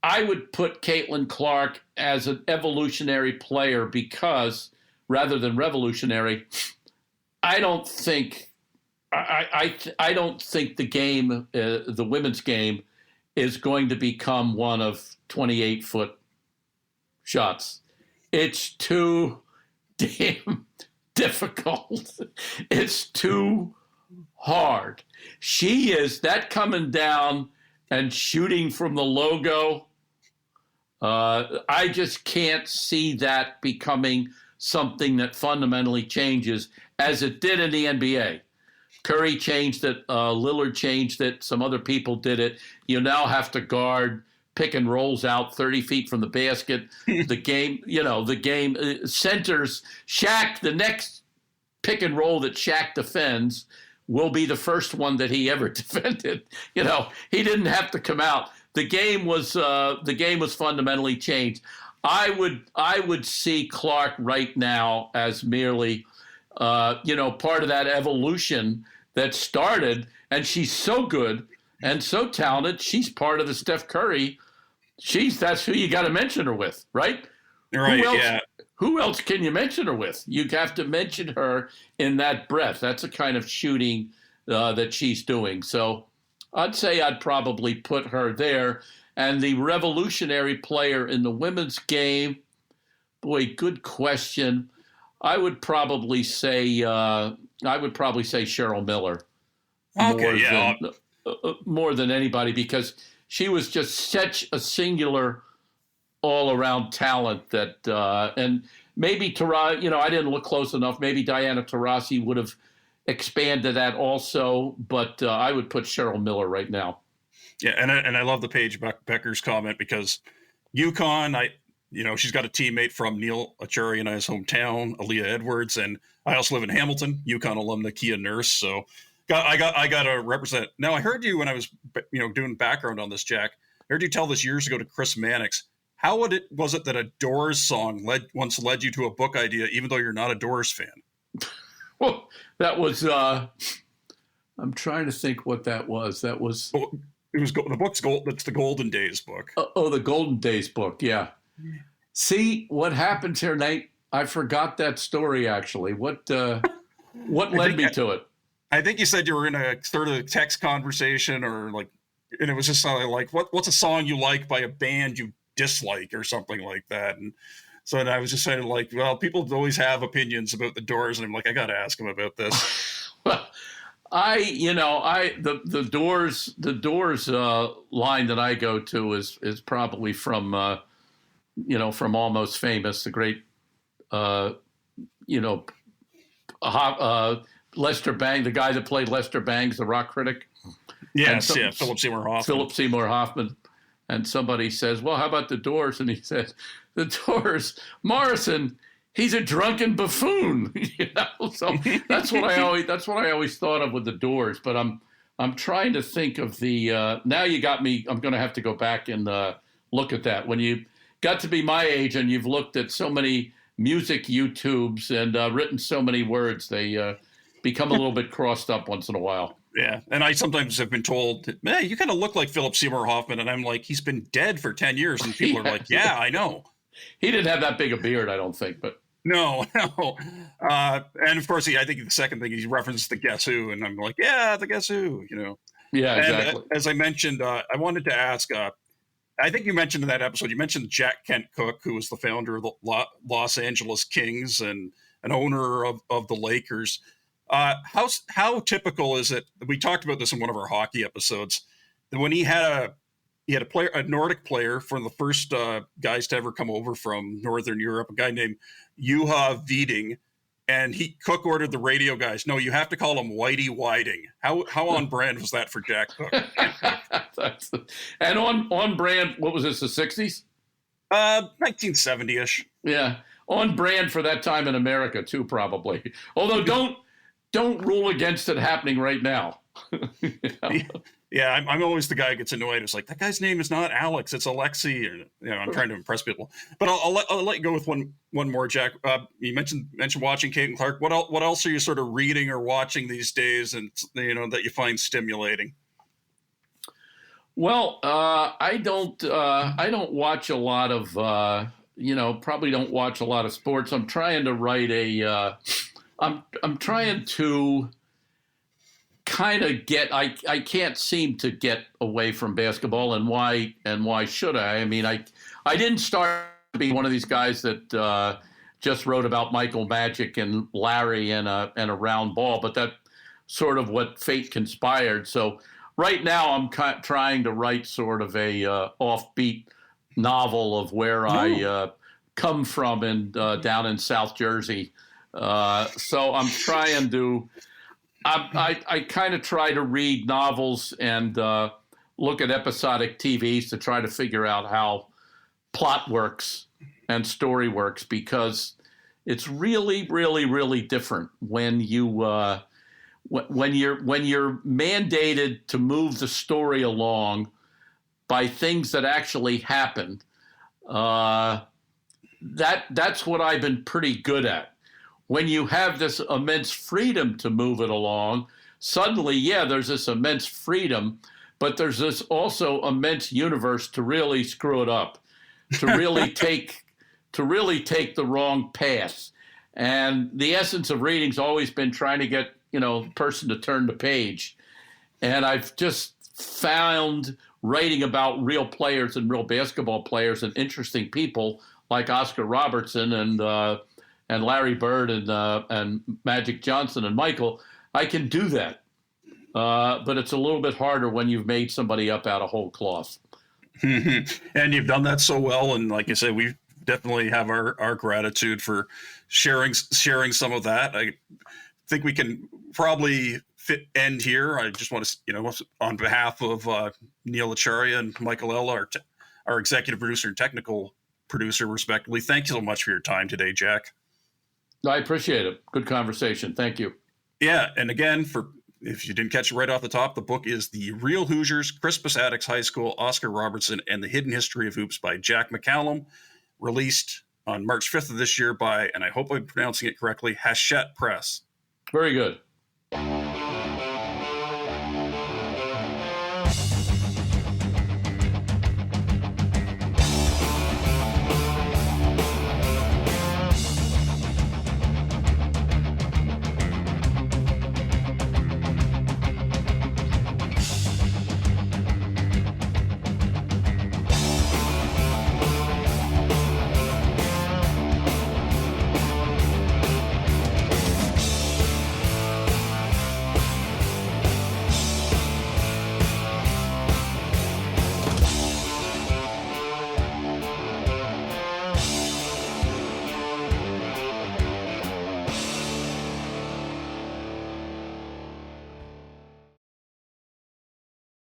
I would put Caitlin Clark as an evolutionary player because, rather than revolutionary, I don't think the game, the women's game, is going to become one of 28-foot shots. It's too damn difficult. It's too hard. She is that coming down and shooting from the logo. I just can't see that becoming something that fundamentally changes as it did in the NBA. Curry changed it. Lillard changed it. Some other people did it. You now have to guard pick and rolls out 30 feet from the basket. The game centers Shaq. The next pick and roll that Shaq defends will be the first one that he ever defended. He didn't have to come out. The game was fundamentally changed. I would see Clark right now as merely part of that evolution that started, and she's so good and so talented. She's part of the Steph Curry. That's who you got to mention her with, right? Right. Who else can you mention her with? You have to mention her in that breath. That's the kind of shooting that she's doing. So I'd say I'd probably put her there. And the revolutionary player in the women's game, boy, good question. I would probably say Cheryl Miller. Okay, more than anybody, because she was just such a singular all-around talent that, and maybe I didn't look close enough. Maybe Diana Taurasi would have expanded that also, but I would put Cheryl Miller right now. Yeah, and I love the Paige Beckers comment because UConn, she's got a teammate from Neil Achuri and I's hometown, Aaliyah Edwards, and I also live in Hamilton, UConn alumna Kia Nurse. So I got to represent. Now, I heard you when I was, doing background on this, Jack. I heard you tell this years ago to Chris Mannix. How was it that a Doors song once led you to a book idea, even though you're not a Doors fan? Well, that was. I'm trying to think what that was. That was. It was the book's gold. That's the Golden Days book. The Golden Days book. Yeah. See what happens here, Nate. I forgot that story. Actually, what led me to it? I think you said you were in a sort of text conversation, and it was just like, what's a song you like by a band you dislike or something like that. And so I was just saying, like, well, people always have opinions about the Doors, and I'm like, I got to ask them about this. Well, the Doors line that I go to is probably from Almost Famous, the great Lester Bang, the guy that played Lester Bangs, the rock critic. Yes, Philip Seymour Hoffman. And somebody says, well, how about the Doors? And he says, the Doors, Morrison, he's a drunken buffoon. So that's what I always thought of with the Doors. But I'm trying to think of the now you got me. I'm going to have to go back and look at that. When you got to be my age and you've looked at so many music YouTubes and written so many words, they become a little bit crossed up once in a while. Yeah, and I sometimes have been told, man, you kind of look like Philip Seymour Hoffman, and I'm like, he's been dead for 10 years, and people are like, yeah, I know. He didn't have that big a beard, I don't think, but. No. And of course, I think the second thing, he referenced the Guess Who, and I'm like, yeah, the Guess Who, Yeah, exactly. And as I mentioned, I wanted to ask, I think you mentioned in that episode, you mentioned Jack Kent Cooke, who was the founder of the Los Angeles Kings and an owner of the Lakers. How typical is it? We talked about this in one of our hockey episodes. When he had a Nordic player, for the first guys to ever come over from Northern Europe, a guy named Juha Viding, and Cook ordered the radio guys, no, you have to call him Whitey Whiting. How on brand was that for Jack Cooke? And on brand, what was this, the 60s? 1970-ish. Yeah, on brand for that time in America too, probably. Although don't rule against it happening right now. Yeah, I'm always the guy who gets annoyed. It's like, that guy's name is not Alex, it's Alexi. Or, I'm trying to impress people. But I'll let you go with one more, Jack. You mentioned watching Caitlin Clark. What else are you sort of reading or watching these days, and that you find stimulating? Well, I don't watch a lot of probably don't watch a lot of sports. I'm trying to write I'm trying to kind of I can't seem to get away from basketball, and why should I? I mean, I didn't start to be one of these guys that just wrote about Michael Magic and Larry and a round ball, but that sort of what fate conspired. So right now I'm trying to write sort of a offbeat novel of where I come from down in South Jersey. So I'm trying to, I kind of try to read novels and look at episodic TVs to try to figure out how plot works and story works, because it's really, really, really different when you when you're mandated to move the story along by things that actually happen. That's what I've been pretty good at. When you have this immense freedom to move it along, suddenly, there's this immense freedom, but there's this also immense universe to really screw it up, to really take the wrong path. And the essence of reading's always been trying to get, the person to turn the page. And I've just found writing about real players and real basketball players and interesting people like Oscar Robertson and Larry Bird and Magic Johnson and Michael, I can do that. But it's a little bit harder when you've made somebody up out of whole cloth. And you've done that so well. And like I said, we definitely have our gratitude for sharing some of that. I think we can probably end here. I just want to, on behalf of Neil Acharya and Michael Ella, our executive producer and technical producer, respectively, thank you so much for your time today, Jack. I appreciate it. Good conversation. Thank you. Yeah. And again, for If you didn't catch it right off the top, the book is The Real Hoosiers, Crispus Attucks High School, Oscar Robertson, and the Hidden History of Hoops by Jack McCallum, released on March 5th of this year by, and I hope I'm pronouncing it correctly, Hachette Press. Very good.